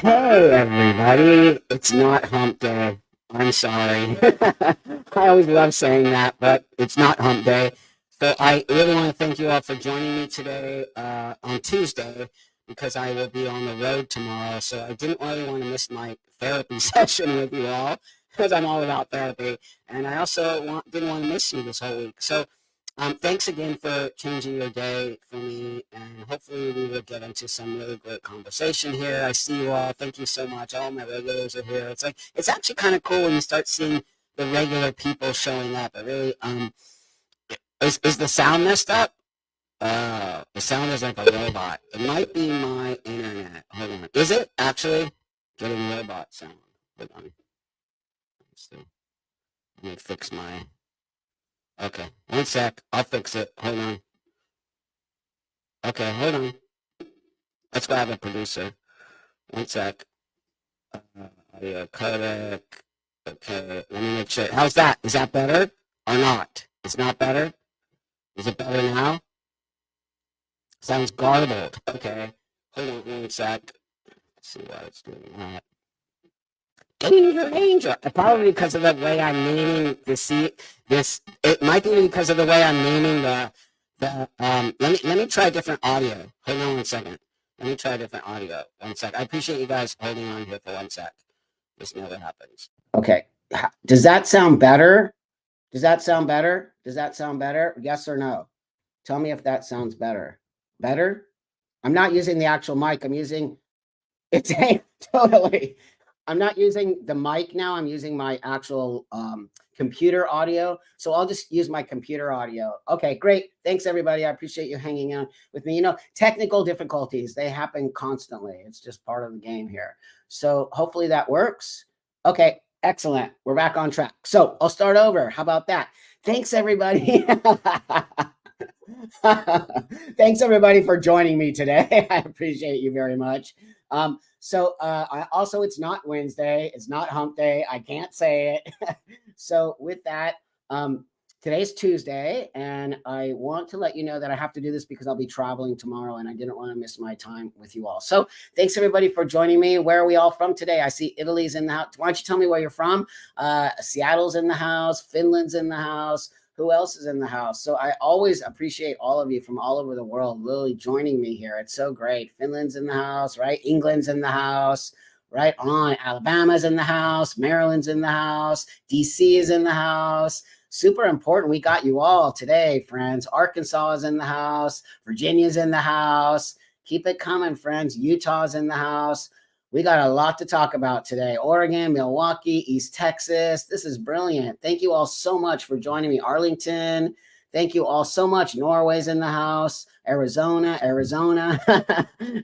Hey everybody, it's not hump day. I'm sorry. I always love saying that, but it's not hump day. So I really want to thank you all for joining me today on Tuesday because I will be on the road tomorrow. So I didn't really want to miss my therapy session with you all because I'm all about therapy. And I also didn't want to miss you this whole week. So thanks again for changing your day for me, and hopefully we will get into some really great conversation here. I see you all. Thank you so much. All my regulars are here. It's actually kind of cool when you start seeing the regular people showing up. It really is the sound messed up? The sound is like a robot. It might be my internet. Hold on. Is it actually getting robot sound? Hold on. Let me fix my. Okay, one sec. I'll fix it. Hold on. Okay, hold on. Let's go have a producer. One sec. Uh, Audio codec. Okay, let me make sure. How's that? Is that better or not? It's not better? Is it better now? Sounds garbled. Okay. Hold on one sec. Let's see why it's doing that. Danger. Probably because of the way I'm naming this. It might be because of the way I'm naming let me try a different audio. Hold on one second. Let me try a different audio. One sec. I appreciate you guys holding on here for one sec. This never happens. Okay. Does that sound better? Does that sound better? Does that sound better? Yes or no? Tell me if that sounds better. Better? I'm not using the actual mic. I'm using it's totally. I'm not using the mic now. I'm using my actual computer audio. So I'll just use my computer audio. Okay, great. Thanks, everybody. I appreciate you hanging out with me. You know, technical difficulties, they happen constantly. It's just part of the game here. So hopefully that works. Okay, excellent. We're back on track. So I'll start over. How about that? Thanks, everybody. Thanks, everybody, for joining me today. I appreciate you very much. It's not Wednesday. It's not hump day. I can't say it. So with that, today's Tuesday, and I want to let you know that I have to do this because I'll be traveling tomorrow, and I didn't want to miss my time with you all. So thanks, everybody, for joining me. Where are we all from today? I see Italy's in the house. Why don't you tell me where you're from? Seattle's in the house. Finland's in the house. Who else is in the house? So I always appreciate all of you from all over the world literally joining me here. It's so great. Finland's in the house, right? England's in the house, right on. Alabama's in the house. Maryland's in the house. DC is in the house. Super important. We got you all today, friends. Arkansas is in the house. Virginia's in the house. Keep it coming, friends. Utah's in the house. We got a lot to talk about today. Oregon, Milwaukee, East Texas. This is brilliant. Thank you all so much for joining me. Arlington, thank you all so much. Norway's in the house. Arizona.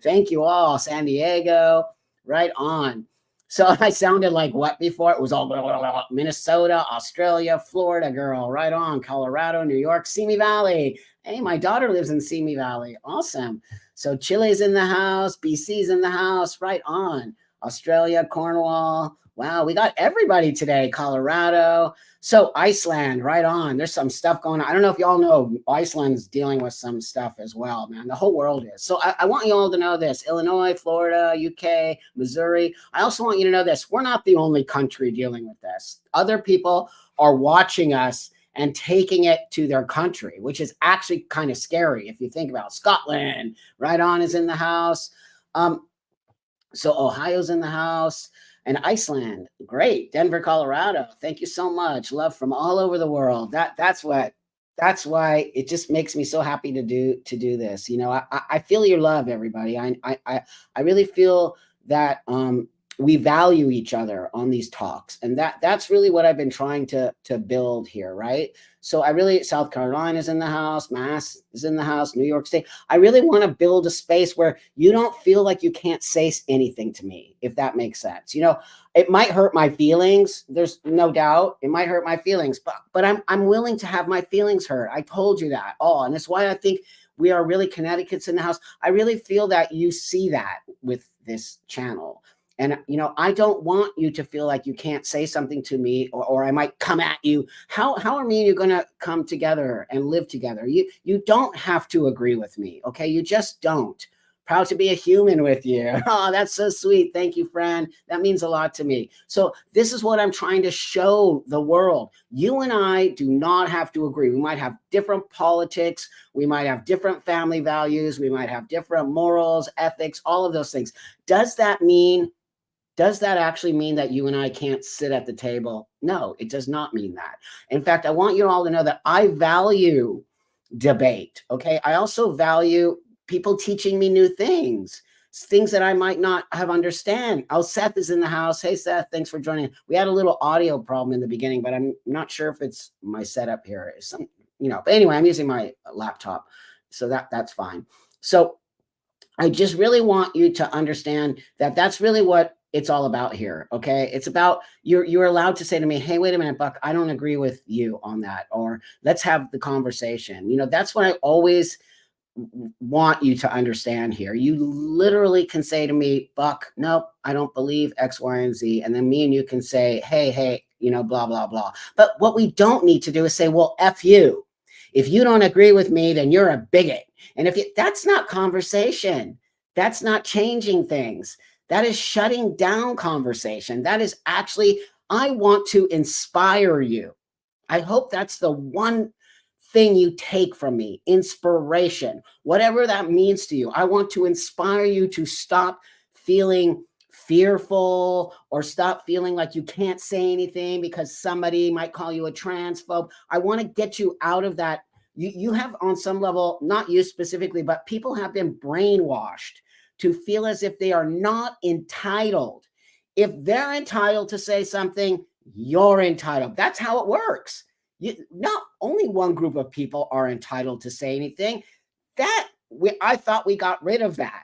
Thank you all. San Diego, right on. So I sounded like what before? It was all blah, blah, blah. Minnesota, Australia, Florida, girl, right on. Colorado, New York, Simi Valley. Hey, my daughter lives in Simi Valley. Awesome. So Chile's in the house, BC's in the house, right on. Australia, Cornwall. Wow, we got everybody today. Colorado. So Iceland, right on. There's some stuff going on. I don't know if y'all know Iceland's dealing with some stuff as well, man. The whole world is. So I want you all to know this. Illinois, Florida, UK, Missouri. I also want you to know this. We're not the only country dealing with this. Other people are watching us and taking it to their country, which is actually kind of scary if you think about it. Scotland, right on, is in the house. So Ohio's in the house, and Iceland, great. Denver, Colorado, thank you so much. Love from all over the world. That's why it just makes me so happy to do this. You know, I feel your love, everybody. I really feel that we value each other on these talks, and that's really what I've been trying to build here, right? So South Carolina's in the house, Mass is in the house, New York State. I really want to build a space where you don't feel like you can't say anything to me, if that makes sense. You know, it might hurt my feelings. There's no doubt it might hurt my feelings, but I'm willing to have my feelings hurt. I told you that. And that's why I think we are really Connecticut's in the house. I really feel that you see that with this channel. And, you know, I don't want you to feel like you can't say something to me, or I might come at you. How are me and you going to come together and live together? You don't have to agree with me, okay? You just don't. Proud to be a human with you. Oh, that's so sweet. Thank you, friend. That means a lot to me. So this is what I'm trying to show the world. You and I do not have to agree. We might have different politics. We might have different family values. We might have different morals, ethics, all of those things. Does that actually mean that you and I can't sit at the table? No, it does not mean that. In fact, I want you all to know that I value debate. Okay. I also value people teaching me new things that I might not have understand. Oh, Seth is in the house. Hey, Seth, thanks for joining. We had a little audio problem in the beginning, but I'm not sure if it's my setup here. But anyway, I'm using my laptop, so that's fine. So I just really want you to understand that that's really what it's all about here. Okay. It's about you're allowed to say to me, hey, wait a minute, Buck, I don't agree with you on that. Or let's have the conversation. That's what I always want you to understand here. You literally can say to me, Buck, nope, I don't believe X, Y, and Z. And then me and you can say, hey, blah, blah, blah. But what we don't need to do is say, well, F you. If you don't agree with me, then you're a bigot. And that's not conversation. That's not changing things. That is shutting down conversation. That is actually, I want to inspire you. I hope that's the one thing you take from me, inspiration, whatever that means to you. I want to inspire you to stop feeling fearful or stop feeling like you can't say anything because somebody might call you a transphobe. I want to get you out of that. You have on some level, not you specifically, but people have been brainwashed to feel as if they are not entitled. If they're entitled to say something, you're entitled. That's how it works. Not only one group of people are entitled to say anything. I thought we got rid of that,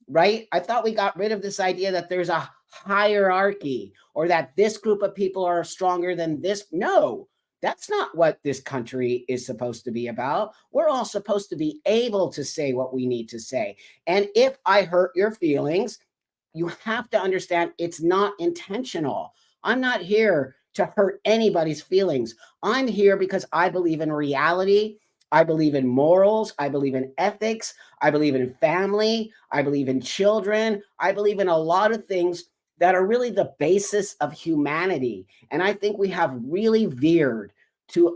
right? I thought we got rid of this idea that there's a hierarchy or that this group of people are stronger than this. No, that's not what this country is supposed to be about. We're all supposed to be able to say what we need to say. And if I hurt your feelings, you have to understand it's not intentional. I'm not here to hurt anybody's feelings. I'm here because I believe in reality. I believe in morals. I believe in ethics. I believe in family. I believe in children. I believe in a lot of things that are really the basis of humanity. And I think we have really veered to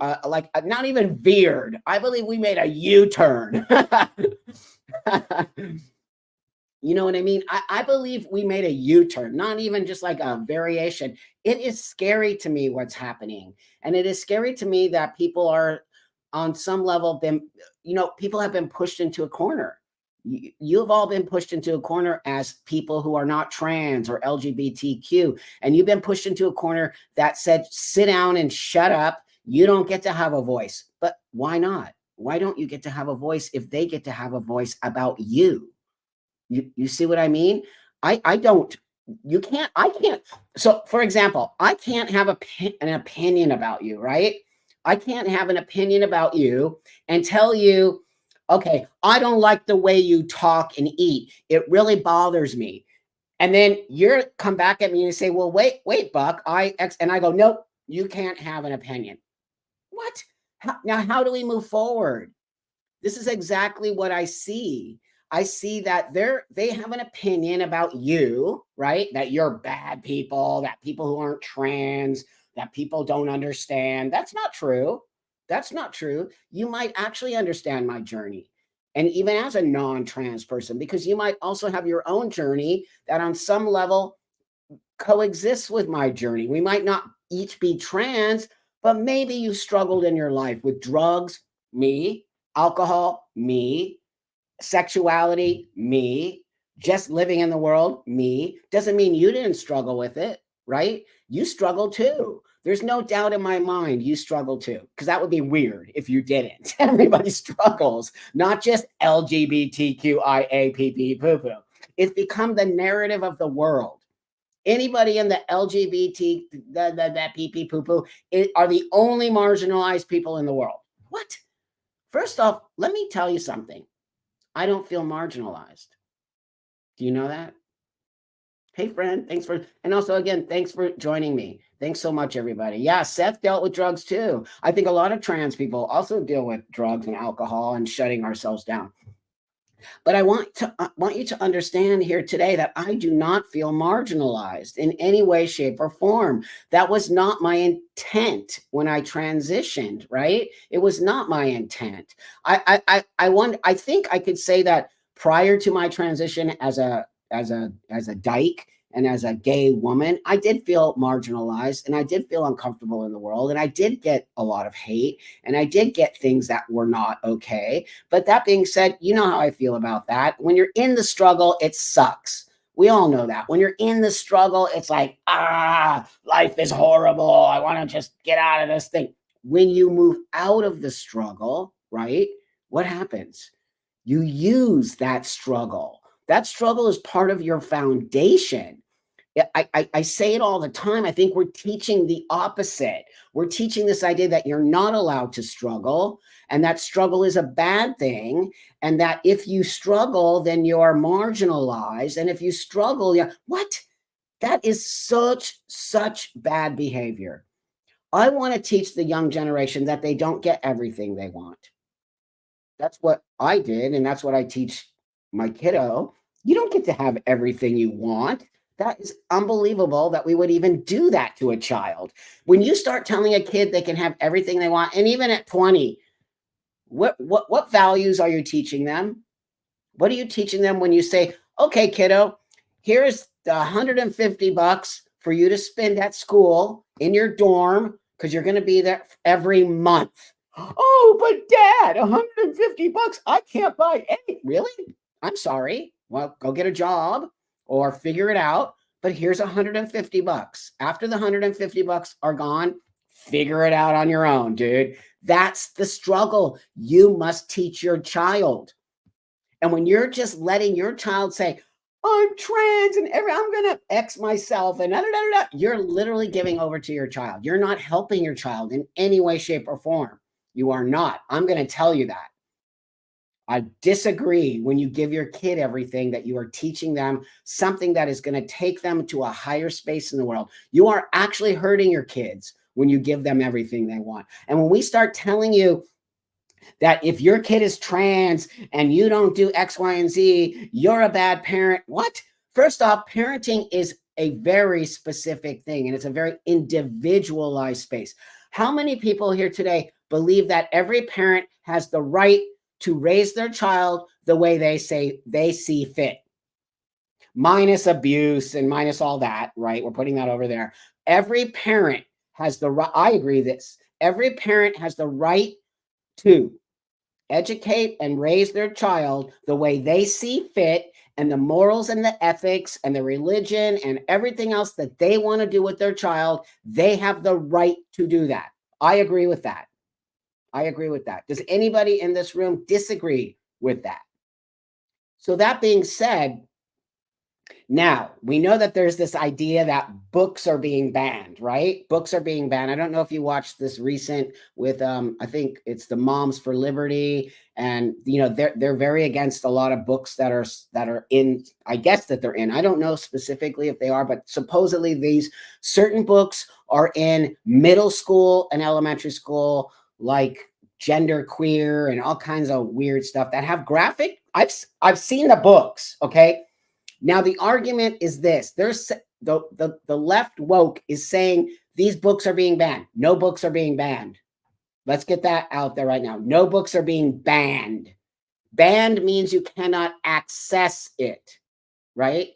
not even veered. I believe we made a U-turn. You know what I mean? I believe we made a U-turn, not even just like a variation. It is scary to me what's happening. And it is scary to me that people are on some level people have been pushed into a corner. You've all been pushed into a corner as people who are not trans or LGBTQ. And you've been pushed into a corner that said, sit down and shut up. You don't get to have a voice. But why not? Why don't you get to have a voice if they get to have a voice about you? You see what I mean? I can't. So for example, I can't have an opinion about you, right? I can't have an opinion about you and tell you, okay, I don't like the way you talk and eat. It really bothers me. And then you come back at me and say, well, wait, Buck, and I go, nope, you can't have an opinion. What? Now, how do we move forward? This is exactly what I see. I see that they have an opinion about you, right? That you're bad people, that people who aren't trans, that people don't understand. That's not true. That's not true. You might actually understand my journey. And even as a non-trans person, because you might also have your own journey that on some level coexists with my journey. We might not each be trans, but maybe you struggled in your life with drugs, me, alcohol, me, sexuality, me, just living in the world, me. Doesn't mean you didn't struggle with it, right? You struggled too. There's no doubt in my mind you struggle too, because that would be weird if you didn't. Everybody struggles, not just LGBTQIA poo-poo. It's become the narrative of the world. Anybody in the LGBT, that pee poo-poo are the only marginalized people in the world. What? First off, let me tell you something. I don't feel marginalized. Do you know that? Hey, friend, and also again, thanks for joining me. Thanks so much, everybody. Yeah, Seth dealt with drugs too. I think a lot of trans people also deal with drugs and alcohol and shutting ourselves down. But I want you to understand here today that I do not feel marginalized in any way, shape, or form. That was not my intent when I transitioned, right? It was not my intent. I think I could say that prior to my transition as a dyke and as a gay woman, I did feel marginalized and I did feel uncomfortable in the world and I did get a lot of hate and I did get things that were not okay. But that being said, you know how I feel about that. When you're in the struggle, it sucks. We all know that. When you're in the struggle, it's like, life is horrible. I want to just get out of this thing. When you move out of the struggle, right? What happens? You use that struggle. That struggle is part of your foundation. Yeah, I say it all the time. I think we're teaching the opposite. We're teaching this idea that you're not allowed to struggle and that struggle is a bad thing. And that if you struggle, then you're marginalized. And if you struggle, yeah, what? That is such bad behavior. I want to teach the young generation that they don't get everything they want. That's what I did, and that's what I teach my kiddo. You don't get to have everything you want. That is unbelievable that we would even do that to a child. When you start telling a kid they can have everything they want, and even at 20, what values are you teaching them? What are you teaching them when you say, "Okay, kiddo, here's the 150 bucks for you to spend at school in your dorm because you're going to be there every month." Oh, but dad, 150 bucks. I can't buy any. Really? I'm sorry. Well, go get a job or figure it out. But here's 150 bucks. After the 150 bucks are gone, figure it out on your own, dude. That's the struggle you must teach your child. And when you're just letting your child say, I'm trans and I'm going to X myself and you're literally giving over to your child. You're not helping your child in any way, shape, or form. You are not. I'm going to tell you that. I disagree when you give your kid everything, that you are teaching them something that is going to take them to a higher space in the world. You are actually hurting your kids when you give them everything they want. And when we start telling you that if your kid is trans and you don't do X, Y, and Z, you're a bad parent. What? First off, parenting is a very specific thing and it's a very individualized space. How many people here today believe that every parent has the right to raise their child the way they say they see fit? Minus abuse and minus all that, right? We're putting that over there. Every parent has the right, I agree this. Every parent has the right to educate and raise their child the way they see fit, and the morals and the ethics and the religion and everything else that they want to do with their child, they have the right to do that. I agree with that. I agree with that. Does anybody in this room disagree with that? So that being said, now, we know that there's this idea that books are being banned, right? Books are being banned. I don't know if you watched this recent with I think it's the Moms for Liberty, and they're very against a lot of books that are in, I guess that they're in. I don't know specifically if they are, but supposedly these certain books are in middle school and elementary school, like gender queer and all kinds of weird stuff that have graphic. I've seen the books, okay? Now, the argument is this. There's the left woke is saying these books are being banned. No books are being banned. Let's get that out there right now. No books are being banned. Banned means you cannot access it, right?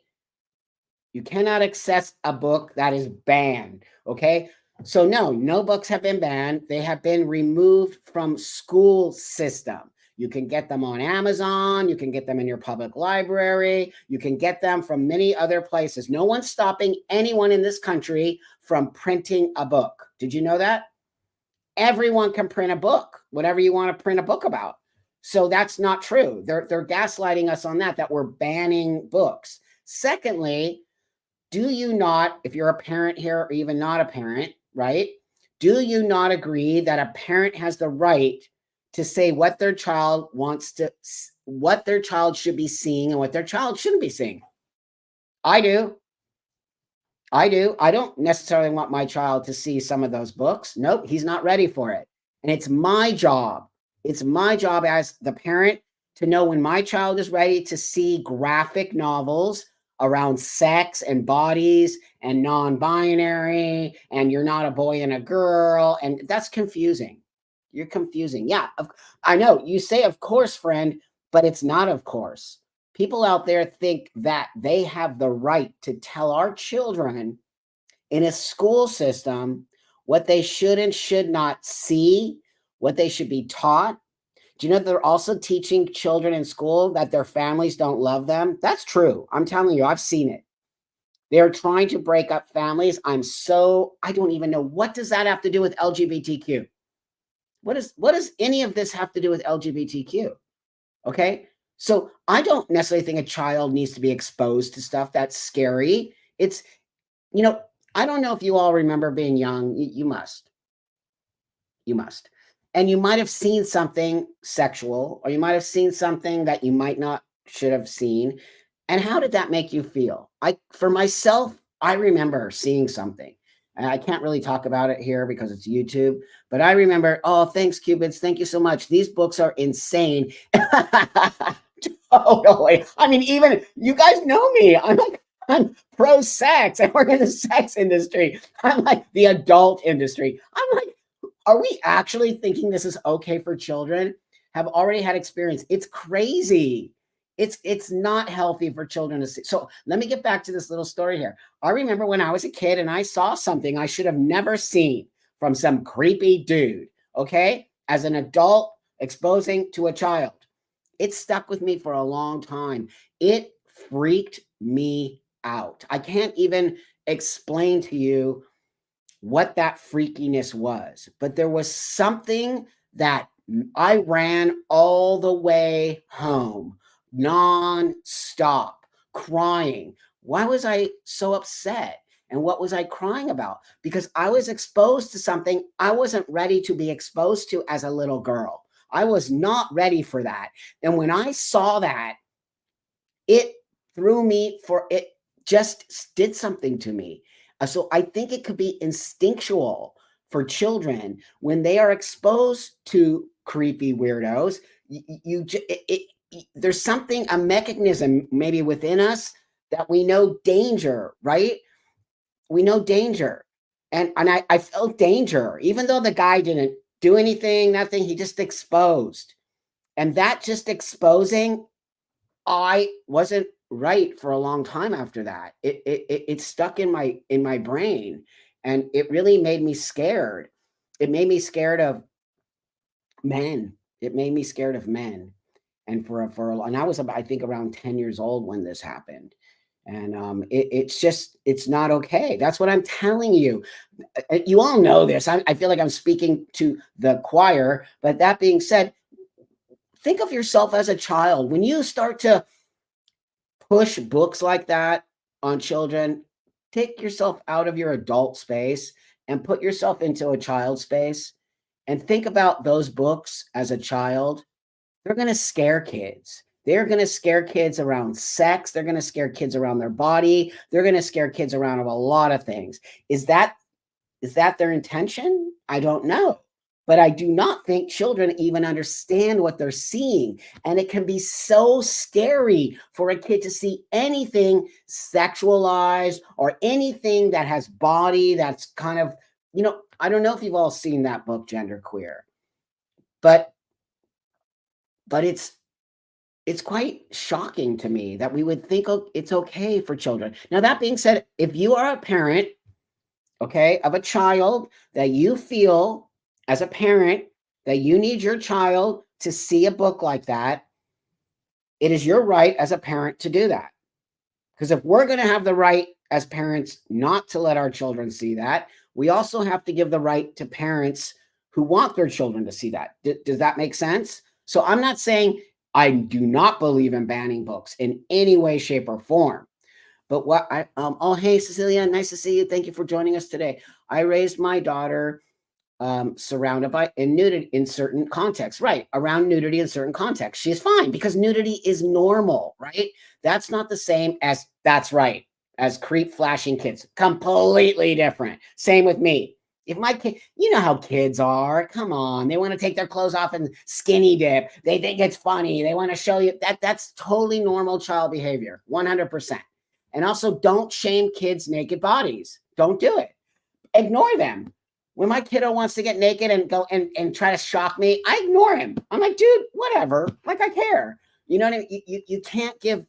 You cannot access a book that is banned, okay? So no books have been banned. They have been removed from school system. You can get them on Amazon. You can get them in your public library. You can get them from many other places. No one's stopping anyone in this country from printing a book. Did you know that? Everyone can print a book, whatever you want to print a book about. So that's not true. They're gaslighting us on that we're banning books. Secondly, do you not, if you're a parent here or even not a parent, right? Do you not agree that a parent has the right to say what their child what their child should be seeing and what their child shouldn't be seeing? I do. I don't necessarily want my child to see some of those books. Nope, he's not ready for it. And it's my job. It's my job as the parent to know when my child is ready to see graphic novels around sex and bodies and non-binary and you're not a boy and a girl, and that's confusing. You're confusing. Yeah, I know you say of course, friend, but it's not of course. People out there think that they have the right to tell our children in a school system what they should and should not see, what they should be taught. Do you know they're also teaching children in school that their families don't love them? That's true. I'm telling you, I've seen it. They're trying to break up families. I don't even know, what does that have to do with LGBTQ? What does any of this have to do with LGBTQ? Okay? So I don't necessarily think a child needs to be exposed to stuff that's scary. It's, you know, I don't know if you all remember being young. You must. You must. And you might have seen something sexual, or you might have seen something that you might not should have seen. And how did that make you feel? For myself, I remember seeing something. And I can't really talk about it here because it's YouTube, but I remember, oh, thanks, Cupids. Thank you so much. These books are insane. Totally. I mean, even you guys know me. I'm pro sex and we're in the sex industry. I'm like the adult industry. I'm like, are we actually thinking this is okay for children? Have already had experience. It's crazy. It's not healthy for children to see. So let me get back to this little story here. I remember when I was a kid and I saw something I should have never seen from some creepy dude, okay? As an adult exposing to a child. It stuck with me for a long time. It freaked me out. I can't even explain to you what that freakiness was, but there was something that I ran all the way home, non-stop, crying. Why was I so upset? And what was I crying about? Because I was exposed to something I wasn't ready to be exposed to as a little girl. I was not ready for that. And when I saw that, it threw me for it, just did something to me. So I think it could be instinctual for children when they are exposed to creepy weirdos. There's something, a mechanism maybe within us that we know danger, right? We know danger. And I felt danger, even though the guy didn't do anything, nothing, he just exposed. And that just exposing, I wasn't right for a long time after that. It stuck in my brain, and it really made me scared. It made me scared of men. It made me scared of men. And and I was about, I think around 10 years old when this happened. And it's not okay. That's what I'm telling you. You all know this. I feel like I'm speaking to the choir, but that being said, think of yourself as a child. When you start to push books like that on children, take yourself out of your adult space and put yourself into a child space and think about those books as a child. They're going to scare kids. They're going to scare kids around sex. They're going to scare kids around their body. They're going to scare kids around a lot of things. Is that their intention? I don't know. But I do not think children even understand what they're seeing. And it can be so scary for a kid to see anything sexualized or anything that has body that's kind of, I don't know if you've all seen that book, Genderqueer, but it's quite shocking to me that we would think, oh, it's okay for children. Now, that being said, if you are a parent, okay, of a child that you feel as a parent that you need your child to see a book like that, it is your right as a parent to do that. Because if we're going to have the right as parents not to let our children see that, we also have to give the right to parents who want their children to see that. Does that make sense? So I'm not saying I do not believe in banning books in any way, shape, or form. But what oh, hey, Cecilia, nice to see you. Thank you for joining us today. I raised my daughter surrounded by nudity in certain contexts, right? Around nudity in certain contexts. She's fine because nudity is normal, right? That's not the same as, that's right, as creep flashing kids. Completely different. Same with me. If my kid, you know how kids are. Come on, they want to take their clothes off and skinny dip. They think it's funny. They want to show you that that's totally normal child behavior, 100%. And also, don't shame kids' naked bodies. Don't do it. Ignore them. When my kiddo wants to get naked and go and try to shock me, I ignore him. I'm like, dude, whatever. Like I care. You know what I mean? You can't give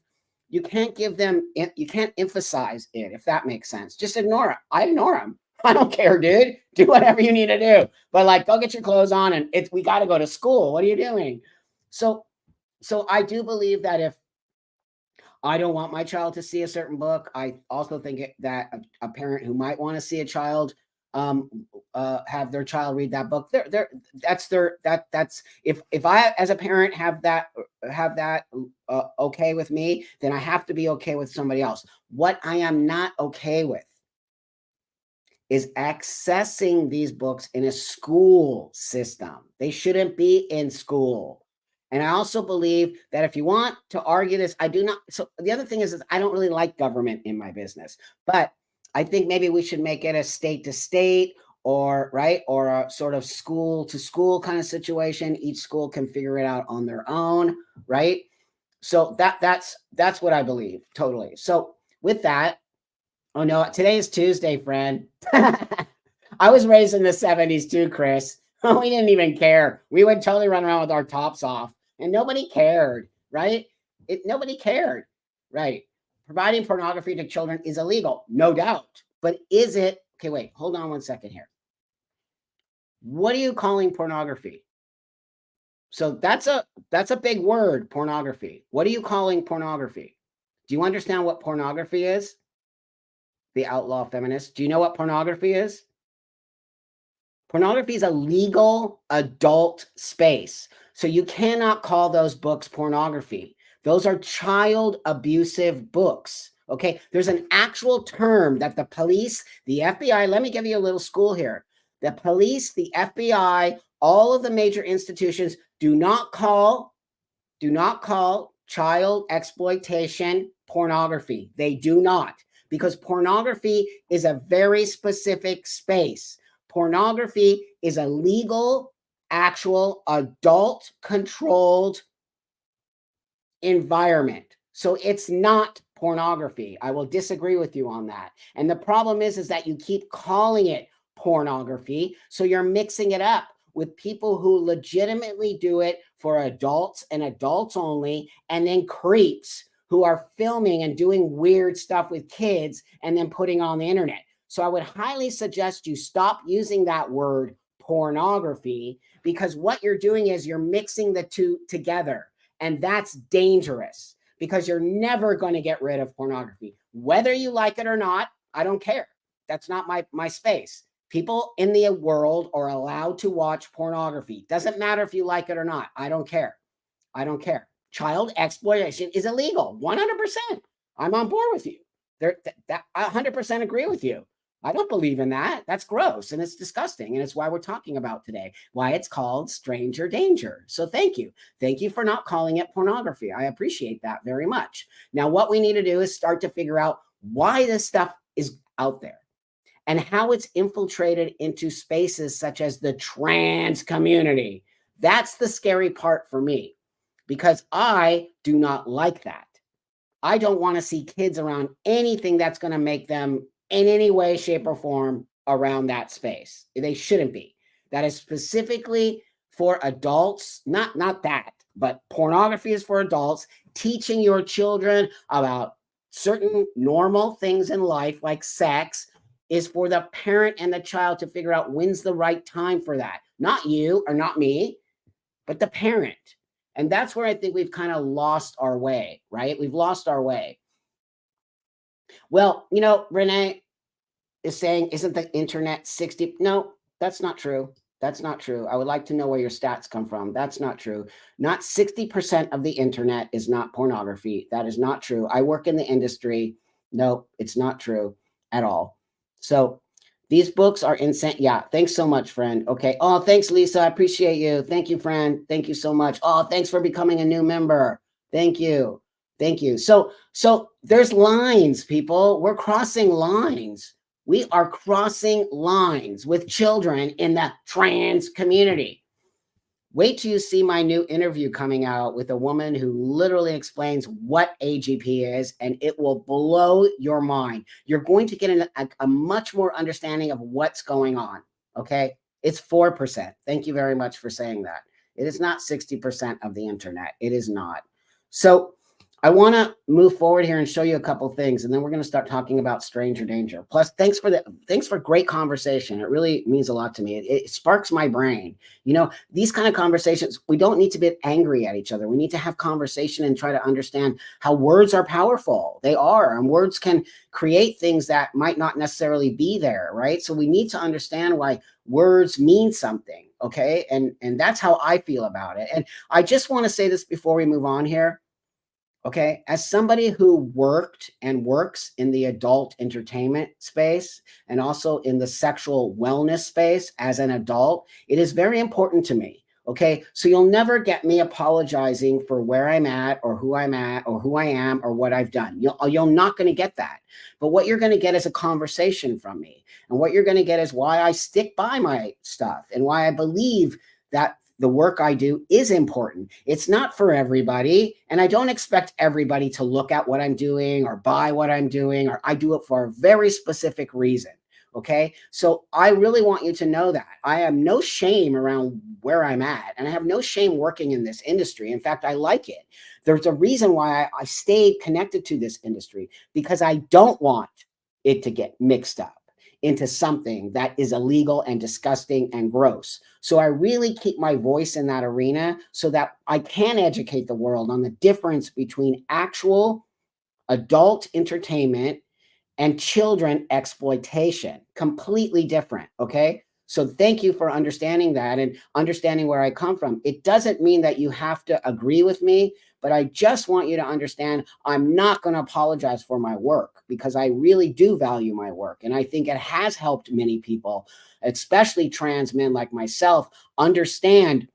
them, you can't emphasize it, if that makes sense. Just ignore it. I ignore them. I don't care, dude. Do whatever you need to do. But like, go get your clothes on and we got to go to school. What are you doing? So I do believe that if I don't want my child to see a certain book, I also think that a parent who might want to see a child um have their child read that book, that's if I as a parent have that okay with me, then I have to be okay with somebody else. What I am not okay with is accessing these books in a school system. They shouldn't be in school. And I also believe that if you want to argue this, I do not. So the other thing is I don't really like government in my business, but I think maybe we should make it a state to state, or right, or a sort of school to school kind of situation. Each school can figure it out on their own, right? So that's what I believe totally. So with that, oh no, today is Tuesday, friend. I was raised in the 70s too, Chris. We didn't even care. We would totally run around with our tops off and nobody cared, right? Nobody cared, right? Providing pornography to children is illegal, no doubt. But is it, okay, wait, hold on 1 second here. What are you calling pornography? So that's a big word, pornography. What are you calling pornography? Do you understand what pornography is? The outlaw feminist. Do you know what pornography is? Pornography is a legal adult space. So you cannot call those books pornography. Those are child abusive books. Okay. There's an actual term that the police, the FBI, let me give you a little school here. The police, the FBI, all of the major institutions do not call child exploitation pornography. They do not, because pornography is a very specific space. Pornography is a legal, actual, adult controlled environment. So it's not pornography. I will disagree with you on that. And the problem is that you keep calling it pornography. So you're mixing it up with people who legitimately do it for adults and adults only, and then creeps who are filming and doing weird stuff with kids and then putting on the internet. So I would highly suggest you stop using that word pornography, because what you're doing is you're mixing the two together. And that's dangerous, because you're never going to get rid of pornography. Whether you like it or not, I don't care. That's not my space. People in the world are allowed to watch pornography. Doesn't matter if you like it or not. I don't care. I don't care. Child exploitation is illegal, 100%. I'm on board with you. I 100% agree with you. I don't believe in that. That's gross and it's disgusting. And it's why we're talking about today, why it's called stranger danger. So thank you. Thank you for not calling it pornography. I appreciate that very much. Now, what we need to do is start to figure out why this stuff is out there and how it's infiltrated into spaces such as the trans community. That's the scary part for me, because I do not like that. I don't want to see kids around anything that's going to make them in any way, shape, or form around that space. They shouldn't be. That is specifically for adults, not that, but pornography is for adults. Teaching your children about certain normal things in life, like sex, is for the parent and the child to figure out when's the right time for that. Not you or not me, but the parent. And that's where I think we've kind of lost our way, right? We've lost our way. Well, Renee is saying, isn't the internet 60? No, that's not true. That's not true. I would like to know where your stats come from. That's not true. Not 60% of the internet is not pornography. That is not true. I work in the industry. No, it's not true at all. So these books are insane. Yeah. Thanks so much, friend. Okay. Oh, thanks, Lisa. I appreciate you. Thank you, friend. Thank you so much. Oh, thanks for becoming a new member. Thank you. Thank you. So there's lines, people. We're crossing lines. We are crossing lines with children in the trans community. Wait till you see my new interview coming out with a woman who literally explains what AGP is, and it will blow your mind. You're going to get a much more understanding of what's going on. Okay. It's 4%. Thank you very much for saying that. It is not 60% of the internet. It is not. So I want to move forward here and show you a couple things, and then we're going to start talking about stranger danger. Plus, thanks for great conversation. It really means a lot to me. It sparks my brain. You know, these kind of conversations, we don't need to be angry at each other. We need to have conversation and try to understand how words are powerful. They are, and words can create things that might not necessarily be there, right? So we need to understand why words mean something, okay? And that's how I feel about it. And I just want to say this before we move on here. Okay, as somebody who worked and works in the adult entertainment space and also in the sexual wellness space as an adult, it is very important to me. Okay, so you'll never get me apologizing for where I'm at or who I'm at or who I am or what I've done. You're not going to get that. But what you're going to get is a conversation from me. And what you're going to get is why I stick by my stuff and why I believe that the work I do is important. It's not for everybody. And I don't expect everybody to look at what I'm doing or buy what I'm doing, or I do it for a very specific reason. Okay. So I really want you to know that I have no shame around where I'm at, and I have no shame working in this industry. In fact, I like it. There's a reason why I stayed connected to this industry, because I don't want it to get mixed up into something that is illegal and disgusting and gross. So I really keep my voice in that arena so that I can educate the world on the difference between actual adult entertainment and children exploitation. Completely different, okay? So thank you for understanding that and understanding where I come from. It doesn't mean that you have to agree with me, but I just want you to understand I'm not going to apologize for my work, because I really do value my work. And I think it has helped many people, especially trans men like myself, understand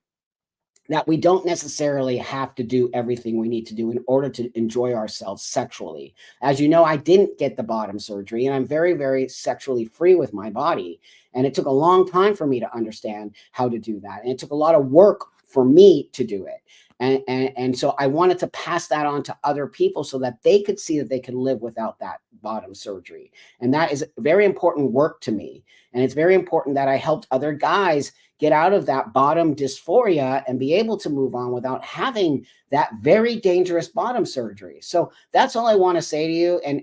that we don't necessarily have to do everything we need to do in order to enjoy ourselves sexually. As you know, I didn't get the bottom surgery, and I'm very, very sexually free with my body. And it took a long time for me to understand how to do that. And it took a lot of work for me to do it. And so I wanted to pass that on to other people so that they could see that they can live without that bottom surgery. And that is very important work to me. And it's very important that I helped other guys get out of that bottom dysphoria and be able to move on without having that very dangerous bottom surgery. So that's all I want to say to you. And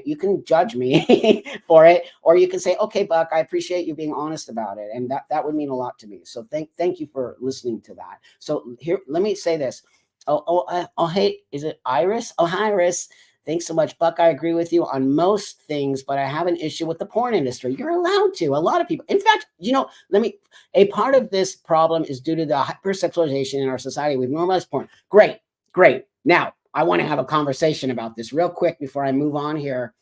you can judge me for it, or you can say, okay, Buck, I appreciate you being honest about it. And that would mean a lot to me. So thank you for listening to that. So here, let me say this. Hey, is it Iris? Oh, hi, Iris. Thanks so much, Buck. I agree with you on most things, but I have an issue with the porn industry. You're allowed to. A lot of people. In fact, a part of this problem is due to the hypersexualization in our society. We've normalized porn. Great. Now, I want to have a conversation about this real quick before I move on here